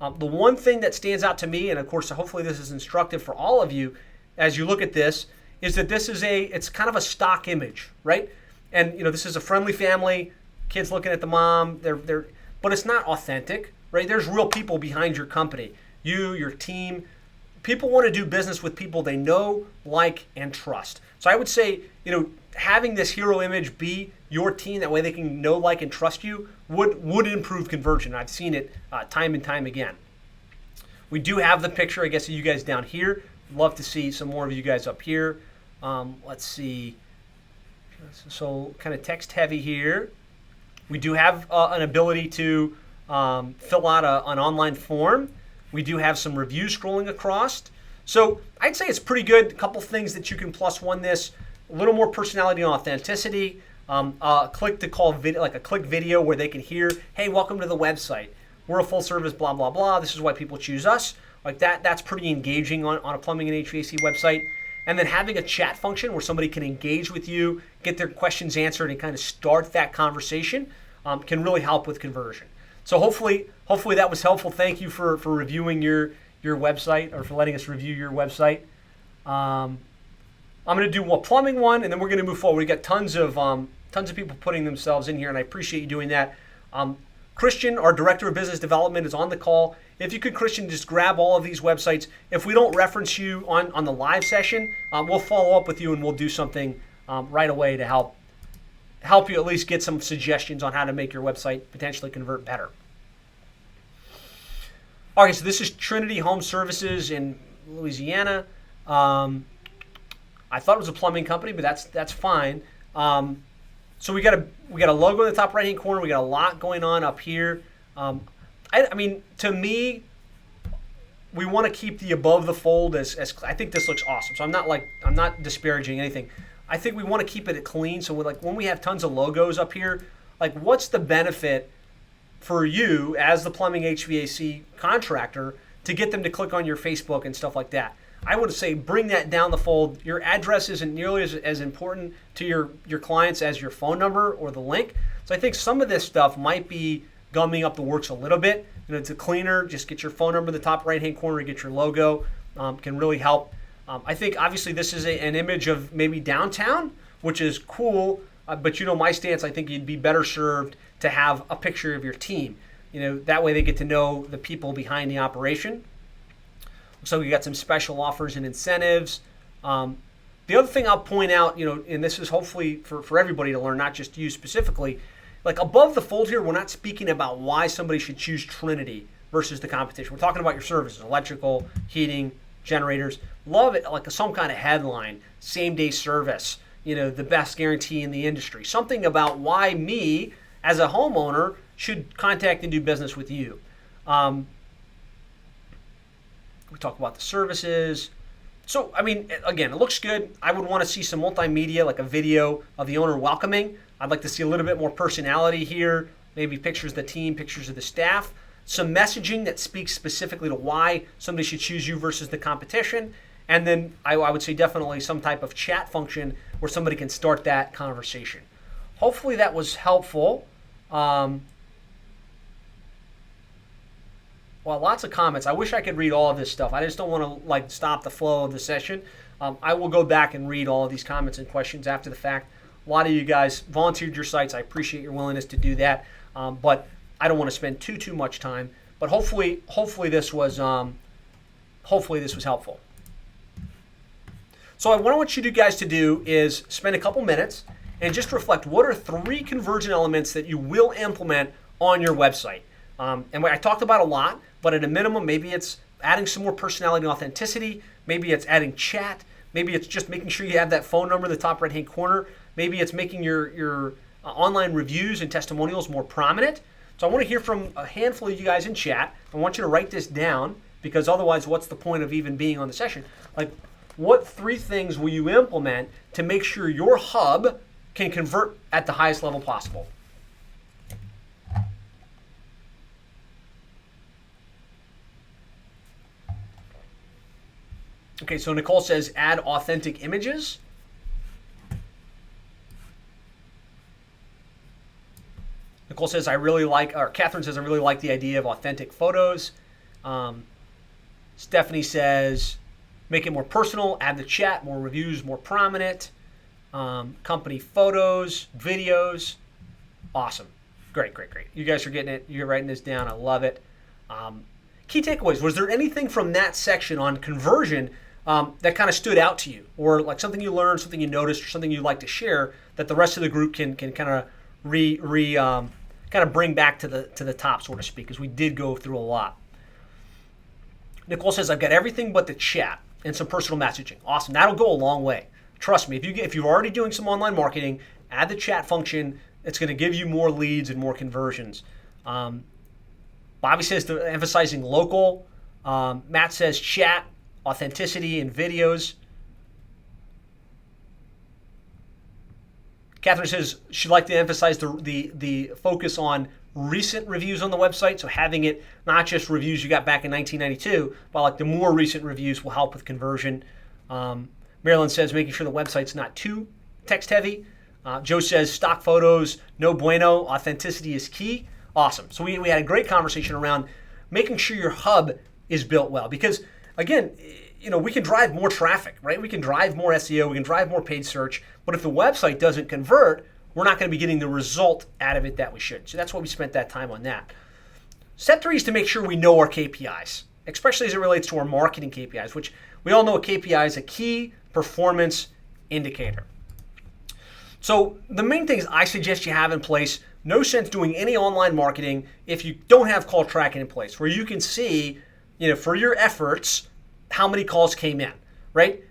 The one thing that stands out to me, and of course, hopefully this is instructive for all of you as you look at this, is that this is it's kind of a stock image, right? And this is a friendly family, kids looking at the mom, but it's not authentic, right? There's real people behind your company, your team. People want to do business with people they know, like, and trust. So I would say, having this hero image be your team, that way they can know, like, and trust you, would improve conversion. I've seen it time and time again. We do have the picture, I guess, of you guys down here. Love to see some more of you guys up here. Let's see. So kind of text heavy here. We do have an ability to fill out an online form. We do have some reviews scrolling across. So I'd say it's pretty good. A couple things that you can +1 this. A little more personality and authenticity. Click to call video, like a click video where they can hear, hey, welcome to the website. We're a full service, blah, blah, blah. This is why people choose us. Like that's pretty engaging on a plumbing and HVAC website. And then having a chat function where somebody can engage with you, get their questions answered, and kind of start that conversation can really help with conversion. So hopefully that was helpful. Thank you for reviewing your website, or for letting us review your website. I'm going to do a plumbing one, and then we're going to move forward. We got tons of people putting themselves in here, and I appreciate you doing that. Christian, our Director of Business Development, is on the call. If you could, Christian, just grab all of these websites. If we don't reference you on the live session, we'll follow up with you, and we'll do something right away to help you at least get some suggestions on how to make your website potentially convert better. All right, so this is Trinity Home Services in Louisiana. I thought it was a plumbing company, but that's fine. So we got a logo in the top right-hand corner. We got a lot going on up here. I mean, to me, we want to keep the above the fold as I think this looks awesome. So I'm not disparaging anything. I think we want to keep it clean. So when we have tons of logos up here, like what's the benefit for you as the plumbing HVAC contractor to get them to click on your Facebook and stuff like that? I would say bring that down the fold. Your address isn't nearly as important to your clients as your phone number or the link. So I think some of this stuff might be gumming up the works a little bit. It's a cleaner. Just get your phone number in the top right-hand corner, get your logo. Can really help. I think obviously this is an image of maybe downtown, which is cool. But my stance, I think you'd be better served to have a picture of your team. That way they get to know the people behind the operation. So we got some special offers and incentives. The other thing I'll point out, and this is hopefully for everybody to learn, not just you specifically, like above the fold here, we're not speaking about why somebody should choose Trinity versus the competition. We're talking about your services, electrical, heating, generators. Love it, like some kind of headline, same-day service, the best guarantee in the industry. Something about why me, as a homeowner, should contact and do business with you. We talk about the services. So, I mean, again, it looks good. I would want to see some multimedia, like a video of the owner welcoming. I'd like to see a little bit more personality here, maybe pictures of the team, pictures of the staff, some messaging that speaks specifically to why somebody should choose you versus the competition. And then I would say definitely some type of chat function where somebody can start that conversation. Hopefully that was helpful. Well, lots of comments. I wish I could read all of this stuff. I just don't want to stop the flow of the session. I will go back and read all of these comments and questions after the fact. A lot of you guys volunteered your sites. I appreciate your willingness to do that, but I don't want to spend too much time. But hopefully this was helpful. So what I want you guys to do is spend a couple minutes and just reflect. What are 3 conversion elements that you will implement on your website? And I talked about a lot, but at a minimum, maybe it's adding some more personality and authenticity. Maybe it's adding chat. Maybe it's just making sure you have that phone number in the top right-hand corner. Maybe it's making your online reviews and testimonials more prominent. So I want to hear from a handful of you guys in chat. I want you to write this down, because otherwise what's the point of even being on the session? Like, what 3 things will you implement to make sure your hub can convert at the highest level possible? Okay, so Nicole says add authentic images. Nicole says Catherine says I really like the idea of authentic photos. Stephanie says make it more personal, add the chat, more reviews, more prominent. Company photos, videos. Awesome. Great. You guys are getting it. You're writing this down. I love it. Key takeaways. Was there anything from that section on conversion that kind of stood out to you, or like something you learned, something you noticed, or something you'd like to share that the rest of the group can kind of kind of bring back to the top, so to speak, because we did go through a lot. Nicole says I've got everything but the chat and some personal messaging. Awesome. That'll go a long way. Trust me. If you're already doing some online marketing, add the chat function. It's going to give you more leads and more conversions. Bobby says emphasizing local. Matt says chat, authenticity, and videos. Catherine says she'd like to emphasize the focus on recent reviews on the website, so having it not just reviews you got back in 1992, but like the more recent reviews will help with conversion. Marilyn says making sure the website's not too text heavy. Joe says stock photos, no bueno, authenticity is key. Awesome. So we had a great conversation around making sure your hub is built well, because again, we can drive more traffic, right? We can drive more SEO, we can drive more paid search, but if the website doesn't convert, we're not going to be getting the result out of it that we should. So that's why we spent that time on that. Step 3 is to make sure we know our KPIs, especially as it relates to our marketing KPIs, which we all know a KPI is a key performance indicator. So the main things I suggest you have in place, no sense doing any online marketing if you don't have call tracking in place, where you can see, for your efforts, how many calls came in, right?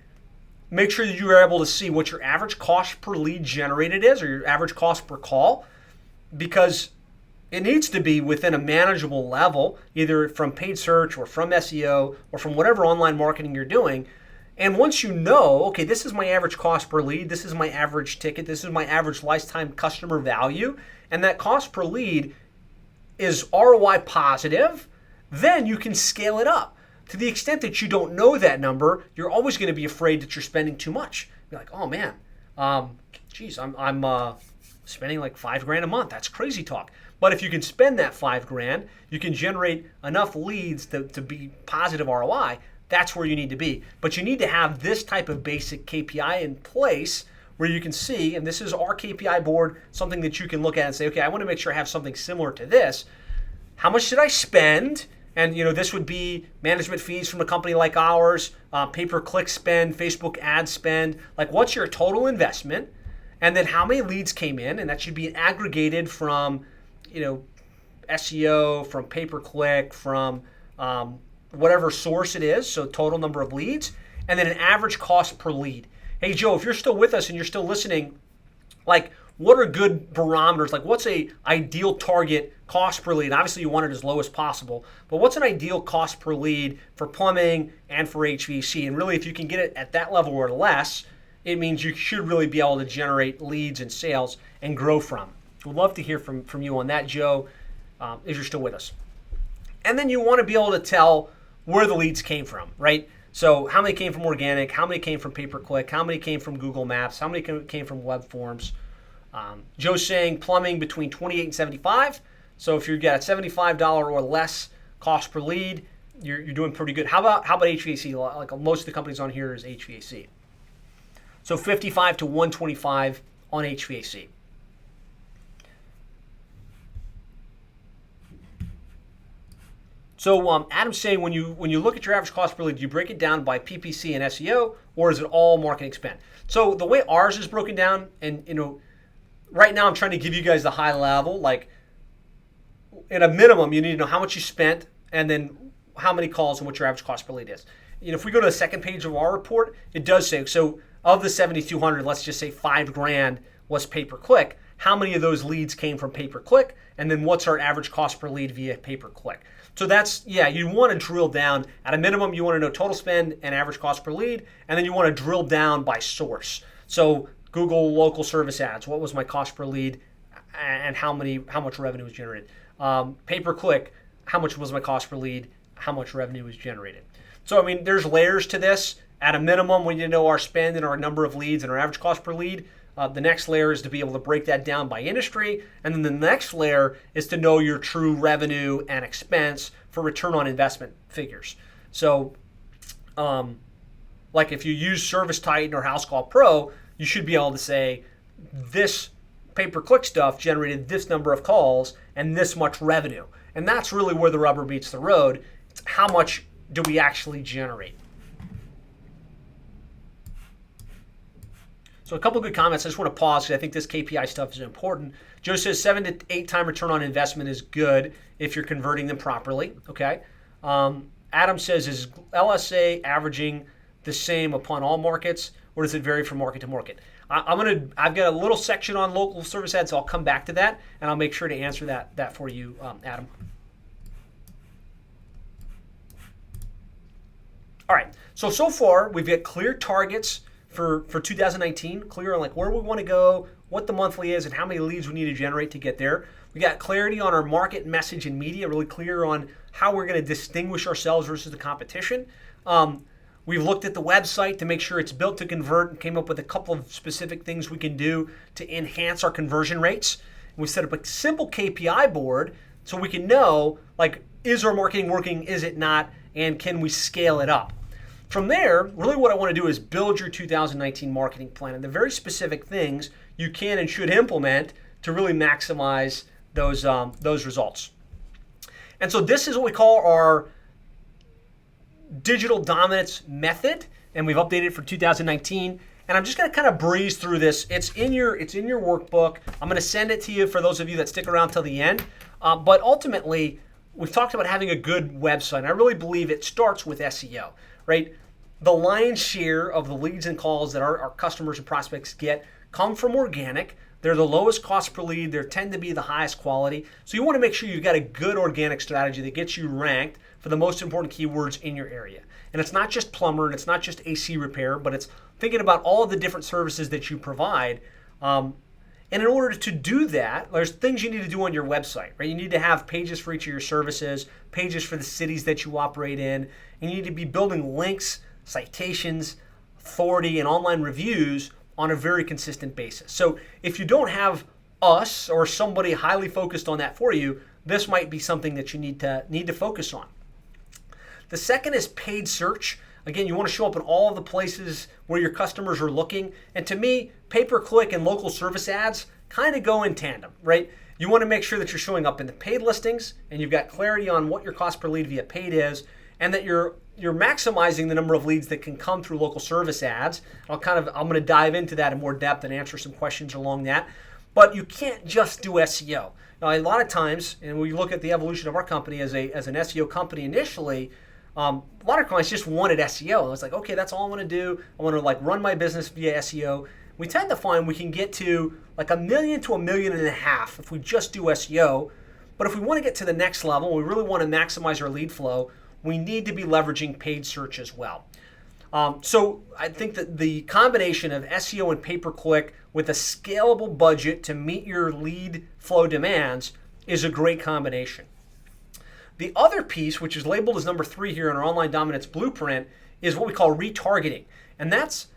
Make sure that you are able to see what your average cost per lead generated is, or your average cost per call, because it needs to be within a manageable level, either from paid search or from SEO or from whatever online marketing you're doing. And once you know, okay, this is my average cost per lead, this is my average ticket, this is my average lifetime customer value, and that cost per lead is ROI positive, then you can scale it up. To the extent that you don't know that number, you're always going to be afraid that you're spending too much. You're like, oh man, I'm spending like $5,000 a month. That's crazy talk. But if you can spend that $5,000, you can generate enough leads to be positive ROI. That's where you need to be. But you need to have this type of basic KPI in place where you can see, and this is our KPI board, something that you can look at and say, okay, I want to make sure I have something similar to this. How much did I spend? And this would be management fees from a company like ours, pay-per-click spend, Facebook ad spend. Like, what's your total investment? And then how many leads came in? And that should be aggregated from, SEO, from pay-per-click, from whatever source it is. So total number of leads, and then an average cost per lead. Hey Joe, if you're still with us and you're still listening, like, what are good barometers? Like, what's a ideal target cost per lead? Obviously, you want it as low as possible, but what's an ideal cost per lead for plumbing and for HVAC? And really, if you can get it at that level or less, it means you should really be able to generate leads and sales and grow from. We'd love to hear from you on that, Joe, if you're still with us. And then you want to be able to tell where the leads came from, right? So how many came from organic? How many came from pay-per-click? How many came from Google Maps? How many came from web forms? Joe's saying plumbing between $28 and $75. So if you get a $75 or less cost per lead, you're doing pretty good. How about HVAC? Like most of the companies on here is HVAC. So 55 to 125 on HVAC. So Adam's saying when you look at your average cost per lead, do you break it down by PPC and SEO, or is it all marketing spend? So the way ours is broken down, and right now I'm trying to give you guys the high level. Like, at a minimum, you need to know how much you spent, and then how many calls and what your average cost per lead is. If we go to the second page of our report, it does say, so of the 7,200, let's just say $5,000 was pay-per-click. how many of those leads came from pay-per-click, and then what's our average cost per lead via pay-per-click. So that's, yeah, you want to drill down. At a minimum, you want to know total spend and average cost per lead, and then you want to drill down by source. So Google local service ads, what was my cost per lead and how much revenue was generated? Pay-per-click, how much was my cost per lead, how much revenue was generated? So, I mean, there's layers to this. At a minimum, we need to know our spend and our number of leads and our average cost per lead. The next layer is to be able to break that down by industry. And then the next layer is to know your true revenue and expense for return on investment figures. So, like if you use Service Titan or House Call Pro, you should be able to say this pay-per-click stuff generated this number of calls and this much revenue. And that's really where the rubber meets the road. It's how much do we actually generate? So a couple of good comments. I just want to pause because I think this KPI stuff is important. Joe says 7 to 8 time return on investment is good if you're converting them properly. Okay. Adam says, is LSA averaging the same upon all markets, or does it vary from market to market? I've got a little section on local service ads, so I'll come back to that, and I'll make sure to answer that for you, Adam. All right. So far we've got clear targets for 2019, clear on like where we want to go, what the monthly is, and how many leads we need to generate to get there. We got clarity on our market, message, and media, really clear on how we're going to distinguish ourselves versus the competition. We've looked at the website to make sure it's built to convert and came up with a couple of specific things we can do to enhance our conversion rates. And we set up a simple KPI board so we can know, like, is our marketing working, is it not, and can we scale it up? From there, really what I want to do is build your 2019 marketing plan and the very specific things you can and should implement to really maximize those results. And so this is what we call our digital dominance method, and we've updated it for 2019. And I'm just going to kind of breeze through this. It's in your workbook. I'm going to send it to you for those of you that stick around till the end. But ultimately, we've talked about having a good website. I really believe it starts with SEO, right? The lion's share of the leads and calls that our customers and prospects get come from organic. They're the lowest cost per lead. They tend to be the highest quality. So you want to make sure you've got a good organic strategy that gets you ranked for the most important keywords in your area. And it's not just plumber and it's not just AC repair, but it's thinking about all of the different services that you provide. And in order to do that, there's things you need to do on your website, right? You need to have pages for each of your services, pages for the cities that you operate in, and you need to be building links, citations, authority, and online reviews on a very consistent basis. So if you don't have us or somebody highly focused on that for you, this might be something that you need to focus on. The second is paid search. Again, you want to show up in all of the places where your customers are looking. And to me, pay-per-click and local service ads kind of go in tandem, right? You want to make sure that you're showing up in the paid listings and you've got clarity on what your cost per lead via paid is, and that you're maximizing the number of leads that can come through local service ads. I'm going to dive into that in more depth and answer some questions along that. But you can't just do SEO. Now, a lot of times, and we look at the evolution of our company as an SEO company initially, a lot of clients just wanted SEO. And it's like, okay, that's all I want to do. I want to like run my business via SEO. We tend to find we can get to like $1 million to $1.5 million if we just do SEO. But if we want to get to the next level, we really want to maximize our lead flow, we need to be leveraging paid search as well. So I think that the combination of SEO and pay-per-click with a scalable budget to meet your lead flow demands is a great combination. The other piece, which is labeled as number 3 here in our online dominance blueprint, is what we call retargeting. And that's,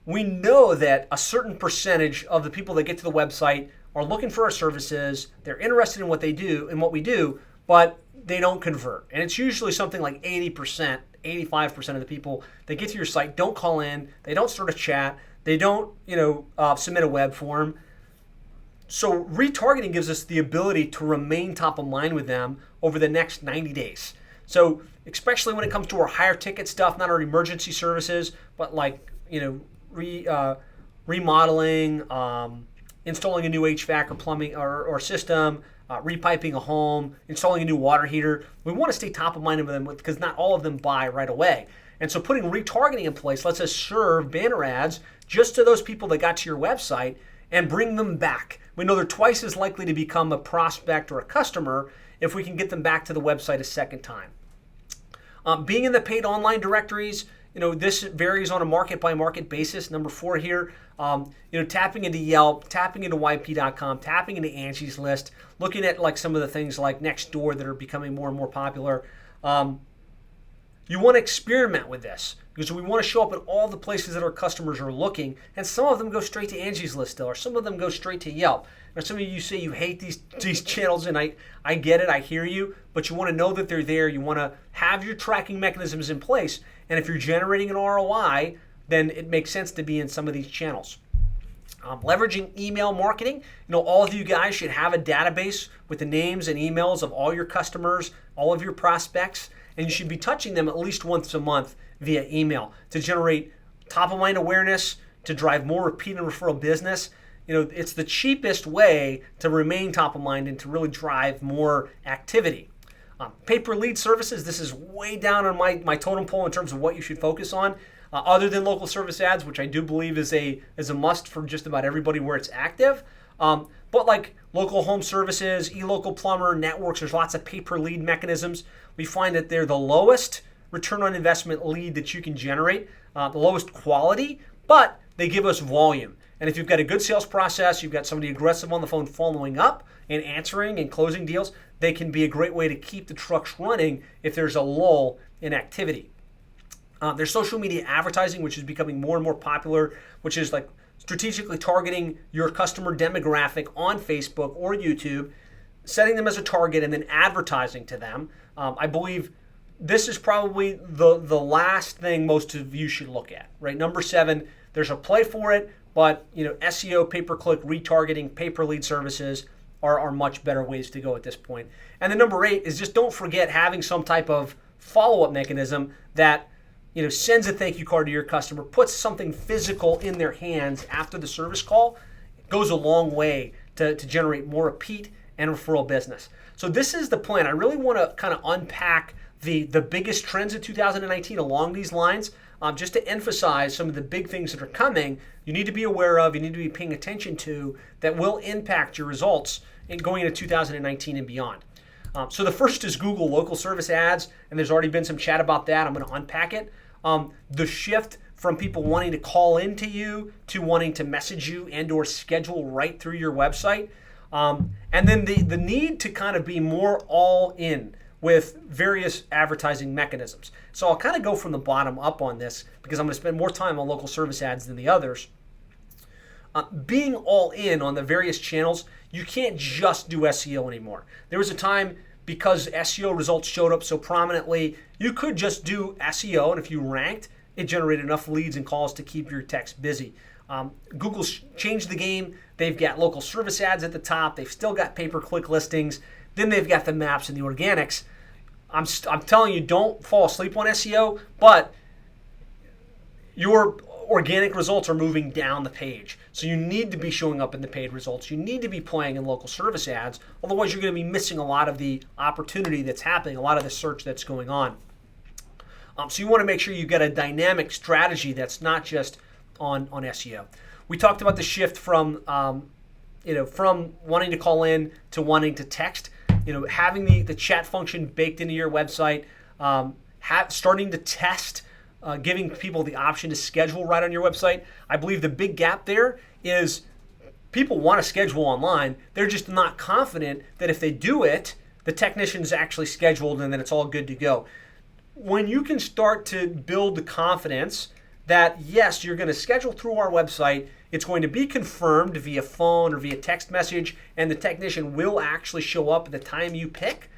we know that a certain percentage of the people that get to the website are looking for our services, they're interested in what they do and what we do, but they don't convert. And it's usually something like 80%, 85% of the people that get to your site don't call in, they don't start a chat, they don't submit a web form. So retargeting gives us the ability to remain top of mind with them over the next 90 days. So especially when it comes to our higher ticket stuff, not our emergency services, but like remodeling, installing a new HVAC or plumbing or system, repiping a home, installing a new water heater. We want to stay top of mind with them because not all of them buy right away. And so putting retargeting in place lets us serve banner ads just to those people that got to your website and bring them back. We know they're twice as likely to become a prospect or a customer if we can get them back to the website a second time. Being in the paid online directories, this varies on a market by market basis. Number 4 here, tapping into Yelp, tapping into YP.com, tapping into Angie's List, looking at like some of the things like Nextdoor that are becoming more and more popular. You want to experiment with this because we want to show up at all the places that our customers are looking, and some of them go straight to Angie's List still, or some of them go straight to Yelp. Now, some of you say you hate these channels, and I get it, I hear you, but you want to know that they're there. You want to have your tracking mechanisms in place, and if you're generating an ROI, then it makes sense to be in some of these channels. Leveraging email marketing. All of you guys should have a database with the names and emails of all your customers, all of your prospects, and you should be touching them at least once a month via email to generate top-of-mind awareness, to drive more repeat and referral business. It's the cheapest way to remain top of mind and to really drive more activity. Pay-per-lead services, this is way down on my totem pole in terms of what you should focus on. Other than local service ads, which I do believe is a must for just about everybody where it's active. But like local home services, eLocal plumber, networks, there's lots of pay-per-lead mechanisms. We find that they're the lowest return on investment lead that you can generate, the lowest quality, but they give us volume. And if you've got a good sales process, you've got somebody aggressive on the phone following up and answering and closing deals, they can be a great way to keep the trucks running if there's a lull in activity. There's social media advertising, which is becoming more and more popular, which is like strategically targeting your customer demographic on Facebook or YouTube, setting them as a target and then advertising to them. I believe this is probably the last thing most of you should look at, right? Number 7, there's a play for it, but SEO, pay-per-click, retargeting, pay-per-lead services are much better ways to go at this point. And then number 8 is just don't forget having some type of follow-up mechanism that sends a thank you card to your customer, puts something physical in their hands after the service call. It goes a long way to generate more repeat and referral business. So this is the plan. I really want to kind of unpack the biggest trends of 2019 along these lines, just to emphasize some of the big things that are coming you need to be aware of, you need to be paying attention to, that will impact your results in going into 2019 and beyond. So the first is Google local service ads, and there's already been some chat about that. I'm going to unpack it. The shift from people wanting to call into you to wanting to message you and or schedule right through your website. And then the need to kind of be more all in with various advertising mechanisms. So I'll kind of go from the bottom up on this because I'm going to spend more time on local service ads than the others. Being all in on the various channels, you can't just do SEO anymore. There was a time because SEO results showed up so prominently, you could just do SEO, and if you ranked, it generated enough leads and calls to keep your techs busy. Google's changed the game. They've got local service ads at the top. They've still got pay-per-click listings. Then they've got the maps and the organics. I'm telling you, don't fall asleep on SEO, but your organic results are moving down the page. So you need to be showing up in the paid results. You need to be playing in local service ads. Otherwise, you're going to be missing a lot of the opportunity that's happening, a lot of the search that's going on. So you want to make sure you've got a dynamic strategy that's not just on SEO. We talked about the shift from from wanting to call in to wanting to text. Having the chat function baked into your website, starting to test, giving people the option to schedule right on your website. I believe the big gap there is people want to schedule online. They're just not confident that if they do it, the technician's actually scheduled and then it's all good to go. When you can start to build the confidence that yes, you're going to schedule through our website, it's going to be confirmed via phone or via text message, and the technician will actually show up at the time you pick,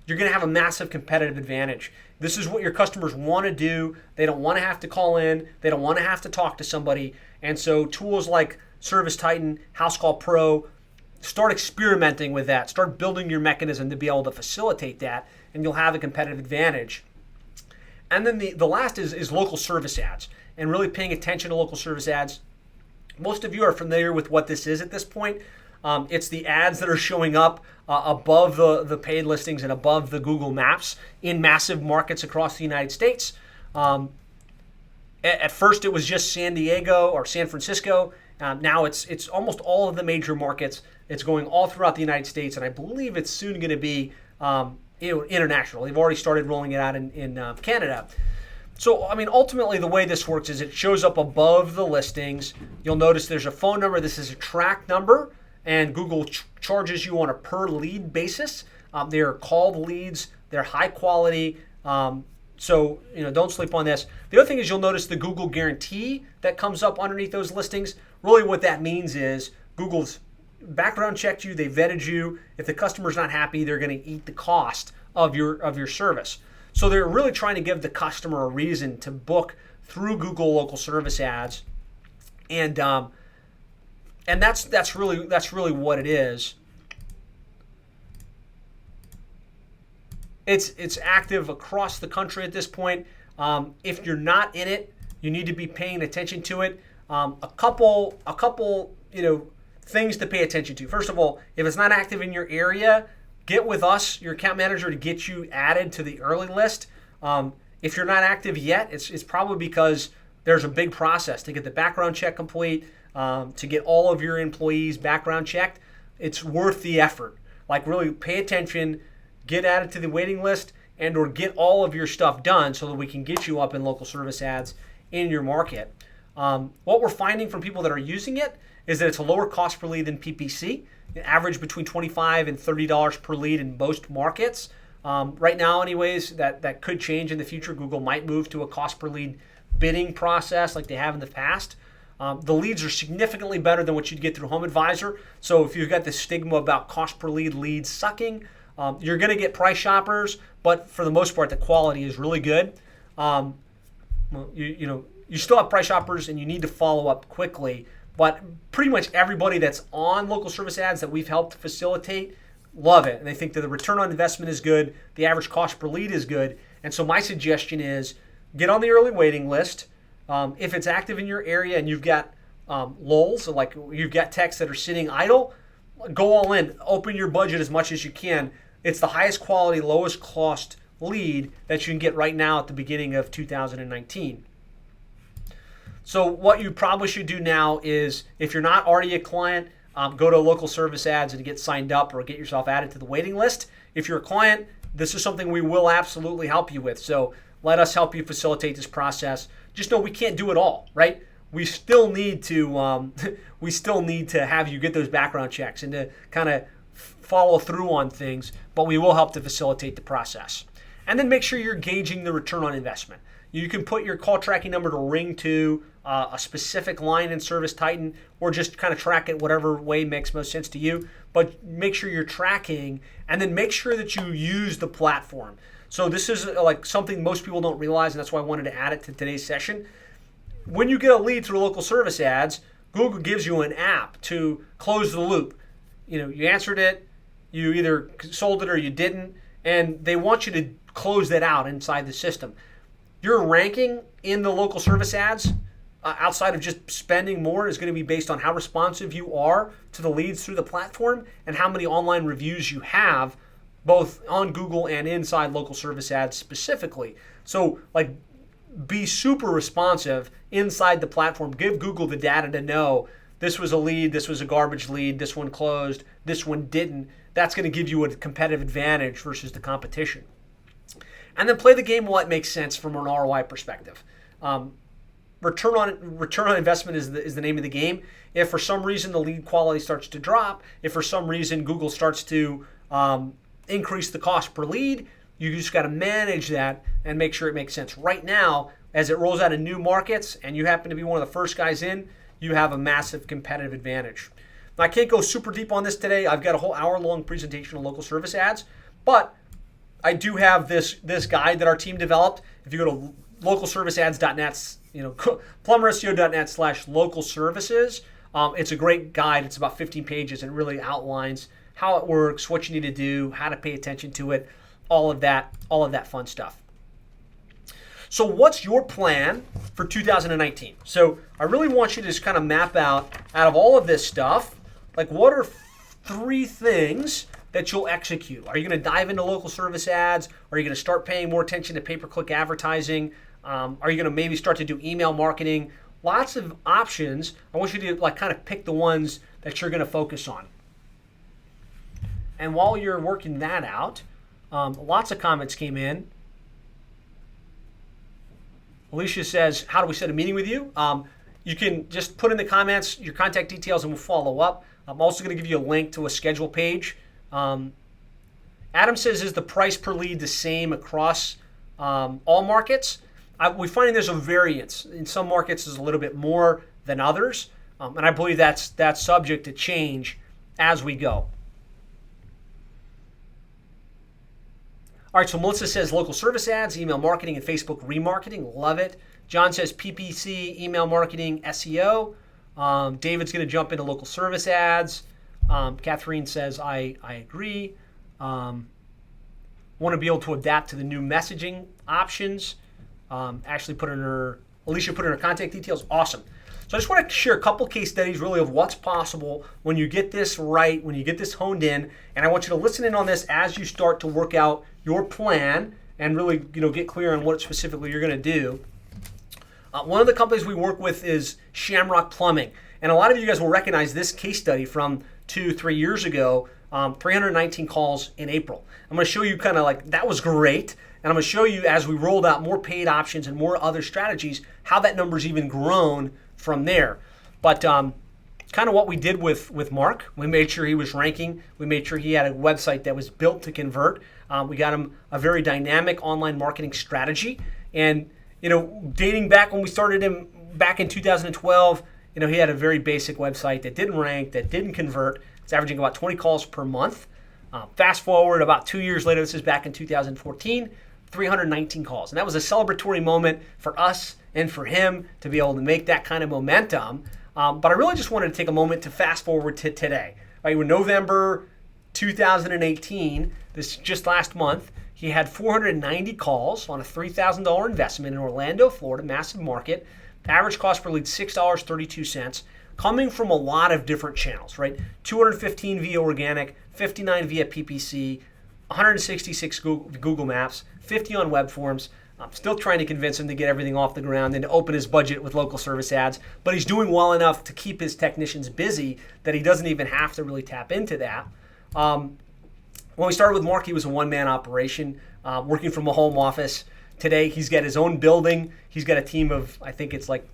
you're going to have a massive competitive advantage. This is what your customers want to do. They don't want to have to call in. They don't want to have to talk to somebody. And so tools like Service Titan, House Call Pro, start experimenting with that. Start building your mechanism to be able to facilitate that, and you'll have a competitive advantage. And then the last is local service ads, and really paying attention to local service ads. Most of you are familiar with what this is at this point. It's the ads that are showing up above the paid listings and above the Google Maps in massive markets across the United States. At first, it was just San Diego or San Francisco, Now it's almost all of the major markets. It's going all throughout the United States, and I believe it's soon going to be international. They've already started rolling it out in Canada. So, I mean, ultimately the way this works is it shows up above the listings. You'll notice there's a phone number. This is a track number, and Google charges you on a per lead basis. They are called leads. They're high quality. So, don't sleep on this. The other thing is you'll notice the Google guarantee that comes up underneath those listings. Really what that means is Google's background checked you, they vetted you. If the customer's not happy, they're going to eat the cost of your service. So they're really trying to give the customer a reason to book through Google local service ads, and that's really what it is. It's active across the country at this point. If you're not in it, you need to be paying attention to it. A couple things to pay attention to. First of all, if it's not active in your area, get with us, your account manager, to get you added to the early list. If you're not active yet, it's probably because there's a big process to get the background check complete, to get all of your employees background checked. It's worth the effort. Like, really pay attention, get added to the waiting list, and or get all of your stuff done so that we can get you up in local service ads in your market. What we're finding from people that are using it is that it's a lower cost per lead than PPC. It average between $25 and $30 per lead in most markets. Right now, anyways, that could change in the future. Google might move to a cost per lead bidding process like they have in the past. The leads are significantly better than what you'd get through Home Advisor. So if you've got this stigma about cost per lead leads sucking, you're going to get price shoppers, but for the most part, the quality is really good. You still have price shoppers, and you need to follow up quickly. But pretty much everybody that's on local service ads that we've helped facilitate love it. And they think that the return on investment is good. The average cost per lead is good. And so my suggestion is get on the early waiting list. If it's active in your area and you've got lulls, so like you've got techs that are sitting idle, go all in. Open your budget as much as you can. It's the highest quality, lowest cost lead that you can get right now at the beginning of 2019. So what you probably should do now is, if you're not already a client, go to local service ads and get signed up or get yourself added to the waiting list. If you're a client, this is something we will absolutely help you with. So let us help you facilitate this process. Just know we can't do it all, right? We still need to have you get those background checks and to kind of follow through on things, but we will help to facilitate the process. And then make sure you're gauging the return on investment. You can put your call tracking number to ring to a specific line in Service Titan, or just kind of track it whatever way makes most sense to you. But make sure you're tracking, and then make sure that you use the platform. So this is like something most people don't realize, and that's why I wanted to add it to today's session. When you get a lead through local service ads, Google gives you an app to close the loop. You answered it, you either sold it or you didn't, and they want you to close that out inside the system. Your ranking in the local service ads, outside of just spending more, is going to be based on how responsive you are to the leads through the platform and how many online reviews you have, both on Google and inside local service ads specifically. So, be super responsive inside the platform. Give Google the data to know this was a lead, this was a garbage lead, this one closed, this one didn't. That's going to give you a competitive advantage versus the competition. And then play the game while it makes sense from an ROI perspective. Return on investment is the name of the game. If for some reason the lead quality starts to drop, if for some reason Google starts to increase the cost per lead, you just got to manage that and make sure it makes sense. Right now, as it rolls out in new markets and you happen to be one of the first guys in, you have a massive competitive advantage. Now, I can't go super deep on this today. I've got a whole hour-long presentation on local service ads, but I do have this guide that our team developed. If you go to localserviceads.net, plumberseo.net/local services, it's a great guide. It's about 15 pages and really outlines how it works, what you need to do, how to pay attention to it, all of that fun stuff. So what's your plan for 2019? So I really want you to just kind of map out of all of this stuff, what are 3 things that you'll execute? Are you going to dive into local service ads? Are you going to start paying more attention to pay-per-click advertising? Are you going to maybe start to do email marketing? lots of options. I want you to like kind of pick the ones that you're going to focus on. And while you're working that out, lots of comments came in. Alicia says, how do we set a meeting with you? You can just put in the comments your contact details and we'll follow up. I'm also going to give you a link to a schedule page. Adam says, is the price per lead the same across all markets? We're finding there's a variance. In some markets, there's a little bit more than others. And I believe that's subject to change as we go. All right, so Melissa says local service ads, email marketing, and Facebook remarketing. Love it. John says PPC, email marketing, SEO. David's going to jump into local service ads. Catherine says, I agree. Want to be able to adapt to the new messaging options. Alicia put in her contact details. Awesome. So I just want to share a couple case studies really of what's possible when you get this right, when you get this honed in. And I want you to listen in on this as you start to work out your plan and really get clear on what specifically you're going to do. One of the companies we work with is Shamrock Plumbing. And a lot of you guys will recognize this case study from 2-3 years ago, 319 calls in April. I'm going to show you kind of like that was great. And I'm going to show you as we rolled out more paid options and more other strategies, how that number's even grown from there. But kind of what we did with Mark, we made sure he was ranking. We made sure he had a website that was built to convert. We got him a very dynamic online marketing strategy. And, dating back when we started him back in 2012, he had a very basic website that didn't rank, that didn't convert. It's averaging about 20 calls per month. Fast forward about 2 years later, this is back in 2014, 319 calls. And that was a celebratory moment for us and for him to be able to make that kind of momentum. But I really just wanted to take a moment to fast forward to today. Right, we're November 2018, this just last month. He had 490 calls on a $3,000 investment in Orlando, Florida, massive market. Average cost per lead, $6.32, coming from a lot of different channels, right? 215 via organic, 59 via PPC, 166 Google Maps, 50 on web forms. I'm still trying to convince him to get everything off the ground and to open his budget with local service ads, but he's doing well enough to keep his technicians busy that he doesn't even have to really tap into that. When we started with Mark, he was a one-man operation, working from a home office. Today, he's got his own building. He's got a team of, I think it's like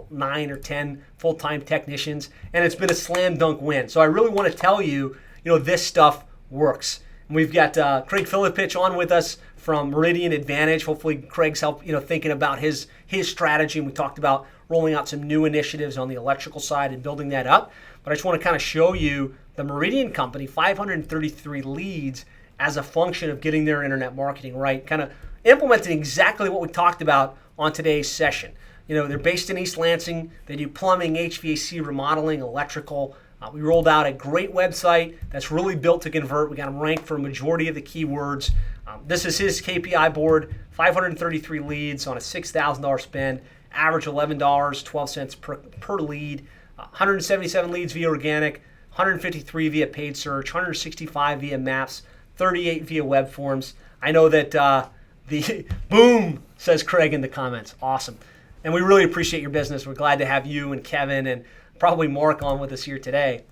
9 or 10 full-time technicians, and it's been a slam dunk win. So I really want to tell you, this stuff works. And we've got Craig Filipich on with us from Meridian Advantage. Hopefully, Craig's helped thinking about his strategy. And we talked about rolling out some new initiatives on the electrical side and building that up. But I just want to kind of show you the Meridian company, 533 leads as a function of getting their internet marketing right, kind of implementing exactly what we talked about on today's session. They're based in East Lansing. They do plumbing, HVAC, remodeling, electrical. We rolled out a great website that's really built to convert. We got them ranked for a majority of the keywords. This is his KPI board, 533 leads on a $6,000 spend, average $11.12 per lead, 177 leads via organic, 153 via paid search, 165 via maps, 38 via web forms. I know that the boom, says Craig in the comments. Awesome. And we really appreciate your business. We're glad to have you and Kevin and probably Mark on with us here today.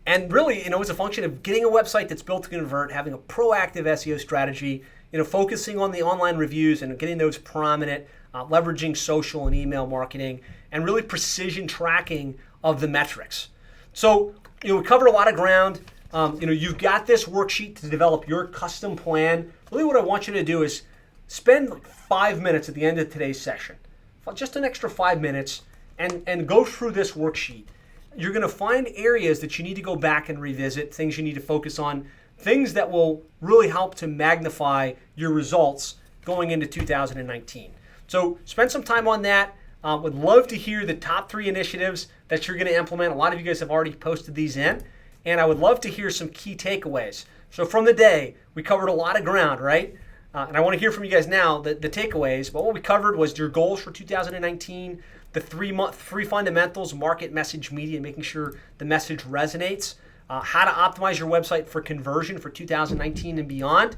And really, it's a function of getting a website that's built to convert, having a proactive SEO strategy, focusing on the online reviews and getting those prominent, leveraging social and email marketing, and really precision tracking of the metrics. So, we covered a lot of ground. You've got this worksheet to develop your custom plan. Really what I want you to do is spend 5 minutes at the end of today's session, just an extra 5 minutes, and go through this worksheet. You're going to find areas that you need to go back and revisit, things you need to focus on, things that will really help to magnify your results going into 2019. So spend some time on that. Would love to hear the top 3 initiatives that you're going to implement. A lot of you guys have already posted these in, and I would love to hear some key takeaways. So from the day, we covered a lot of ground, right? And I want to hear from you guys now the takeaways. But what we covered was your goals for 2019, the 3 fundamentals, market, message, media, making sure the message resonates, how to optimize your website for conversion for 2019 and beyond,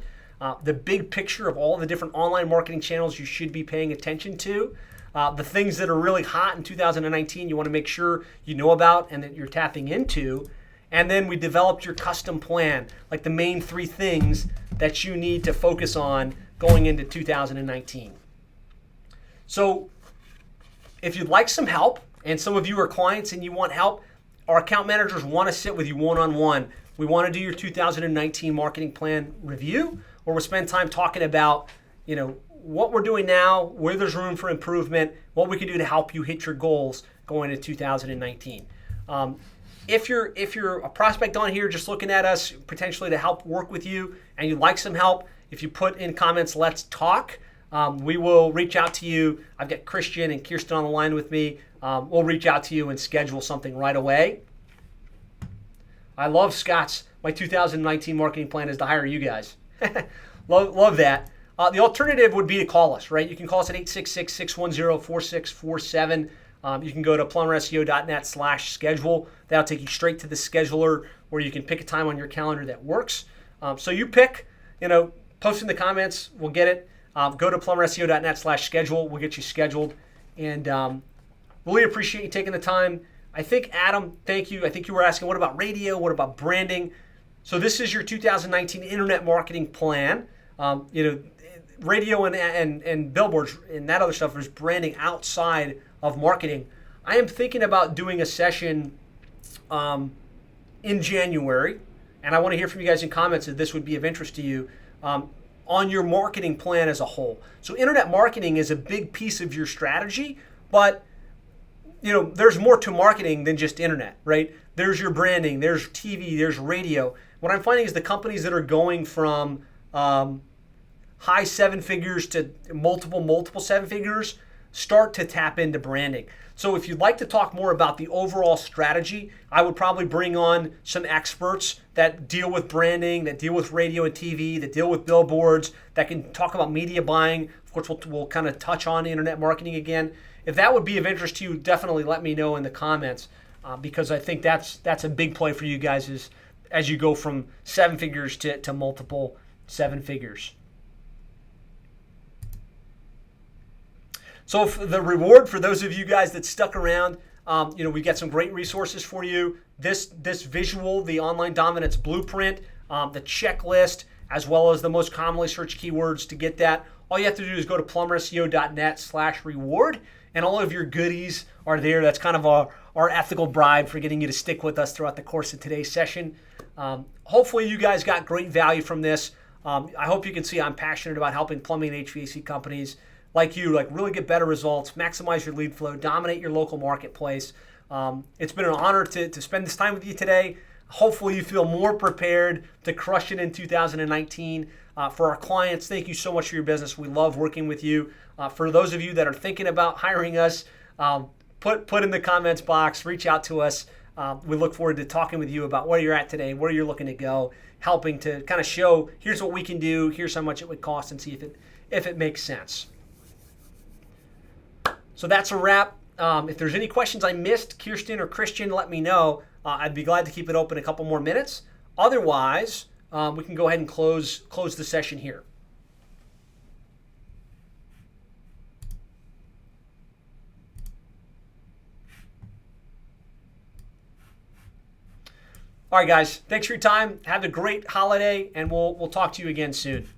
the big picture of all the different online marketing channels you should be paying attention to, the things that are really hot in 2019 you want to make sure you know about and that you're tapping into. And then we developed your custom plan, like the main 3 things that you need to focus on going into 2019. So if you'd like some help, and some of you are clients and you want help, our account managers want to sit with you one-on-one. We want to do your 2019 marketing plan review, where we'll spend time talking about, what we're doing now, where there's room for improvement, what we can do to help you hit your goals going into 2019. If you're a prospect on here just looking at us potentially to help work with you and you'd like some help, if you put in comments, let's talk, we will reach out to you. I've got Christian and Kirsten on the line with me. We'll reach out to you and schedule something right away. I love Scott's. My 2019 marketing plan is to hire you guys. love that. The alternative would be to call us, right? You can call us at 866-610-4647. You can go to plumberseo.net/schedule. That'll take you straight to the scheduler where you can pick a time on your calendar that works. So you pick, post in the comments, we'll get it. Go to plumberseo.net/schedule. We'll get you scheduled. And really appreciate you taking the time. I think, Adam, thank you. I think you were asking, what about radio? What about branding? So this is your 2019 internet marketing plan. Radio and billboards and that other stuff is branding outside of marketing. I am thinking about doing a session in January, and I want to hear from you guys in comments if this would be of interest to you, on your marketing plan as a whole. So internet marketing is a big piece of your strategy, but there's more to marketing than just internet, right? There's your branding, there's TV, there's radio. What I'm finding is the companies that are going from high 7 figures to multiple 7 figures start to tap into branding. So if you'd like to talk more about the overall strategy, I would probably bring on some experts that deal with branding, that deal with radio and TV, that deal with billboards, that can talk about media buying. Of course, we'll kind of touch on internet marketing again. If that would be of interest to you, definitely let me know in the comments, because I think that's a big play for you guys as you go from 7 figures to multiple 7 figures. So the reward for those of you guys that stuck around, we got some great resources for you. This visual, the online dominance blueprint, the checklist, as well as the most commonly searched keywords to get that. All you have to do is go to plumberseo.net/reward, and all of your goodies are there. That's kind of our ethical bribe for getting you to stick with us throughout the course of today's session. Hopefully you guys got great value from this. I hope you can see I'm passionate about helping plumbing and HVAC companies like you, really get better results, maximize your lead flow, dominate your local marketplace. It's been an honor to spend this time with you today. Hopefully you feel more prepared to crush it in 2019. For our clients, thank you so much for your business. We love working with you. For those of you that are thinking about hiring us, put in the comments box, reach out to us. We look forward to talking with you about where you're at today, where you're looking to go, helping to kind of show, here's what we can do, here's how much it would cost, and see if it makes sense. So that's a wrap. If there's any questions I missed, Kirsten or Christian, let me know. I'd be glad to keep it open a couple more minutes. Otherwise, we can go ahead and close the session here. All right, guys. Thanks for your time. Have a great holiday, and we'll talk to you again soon.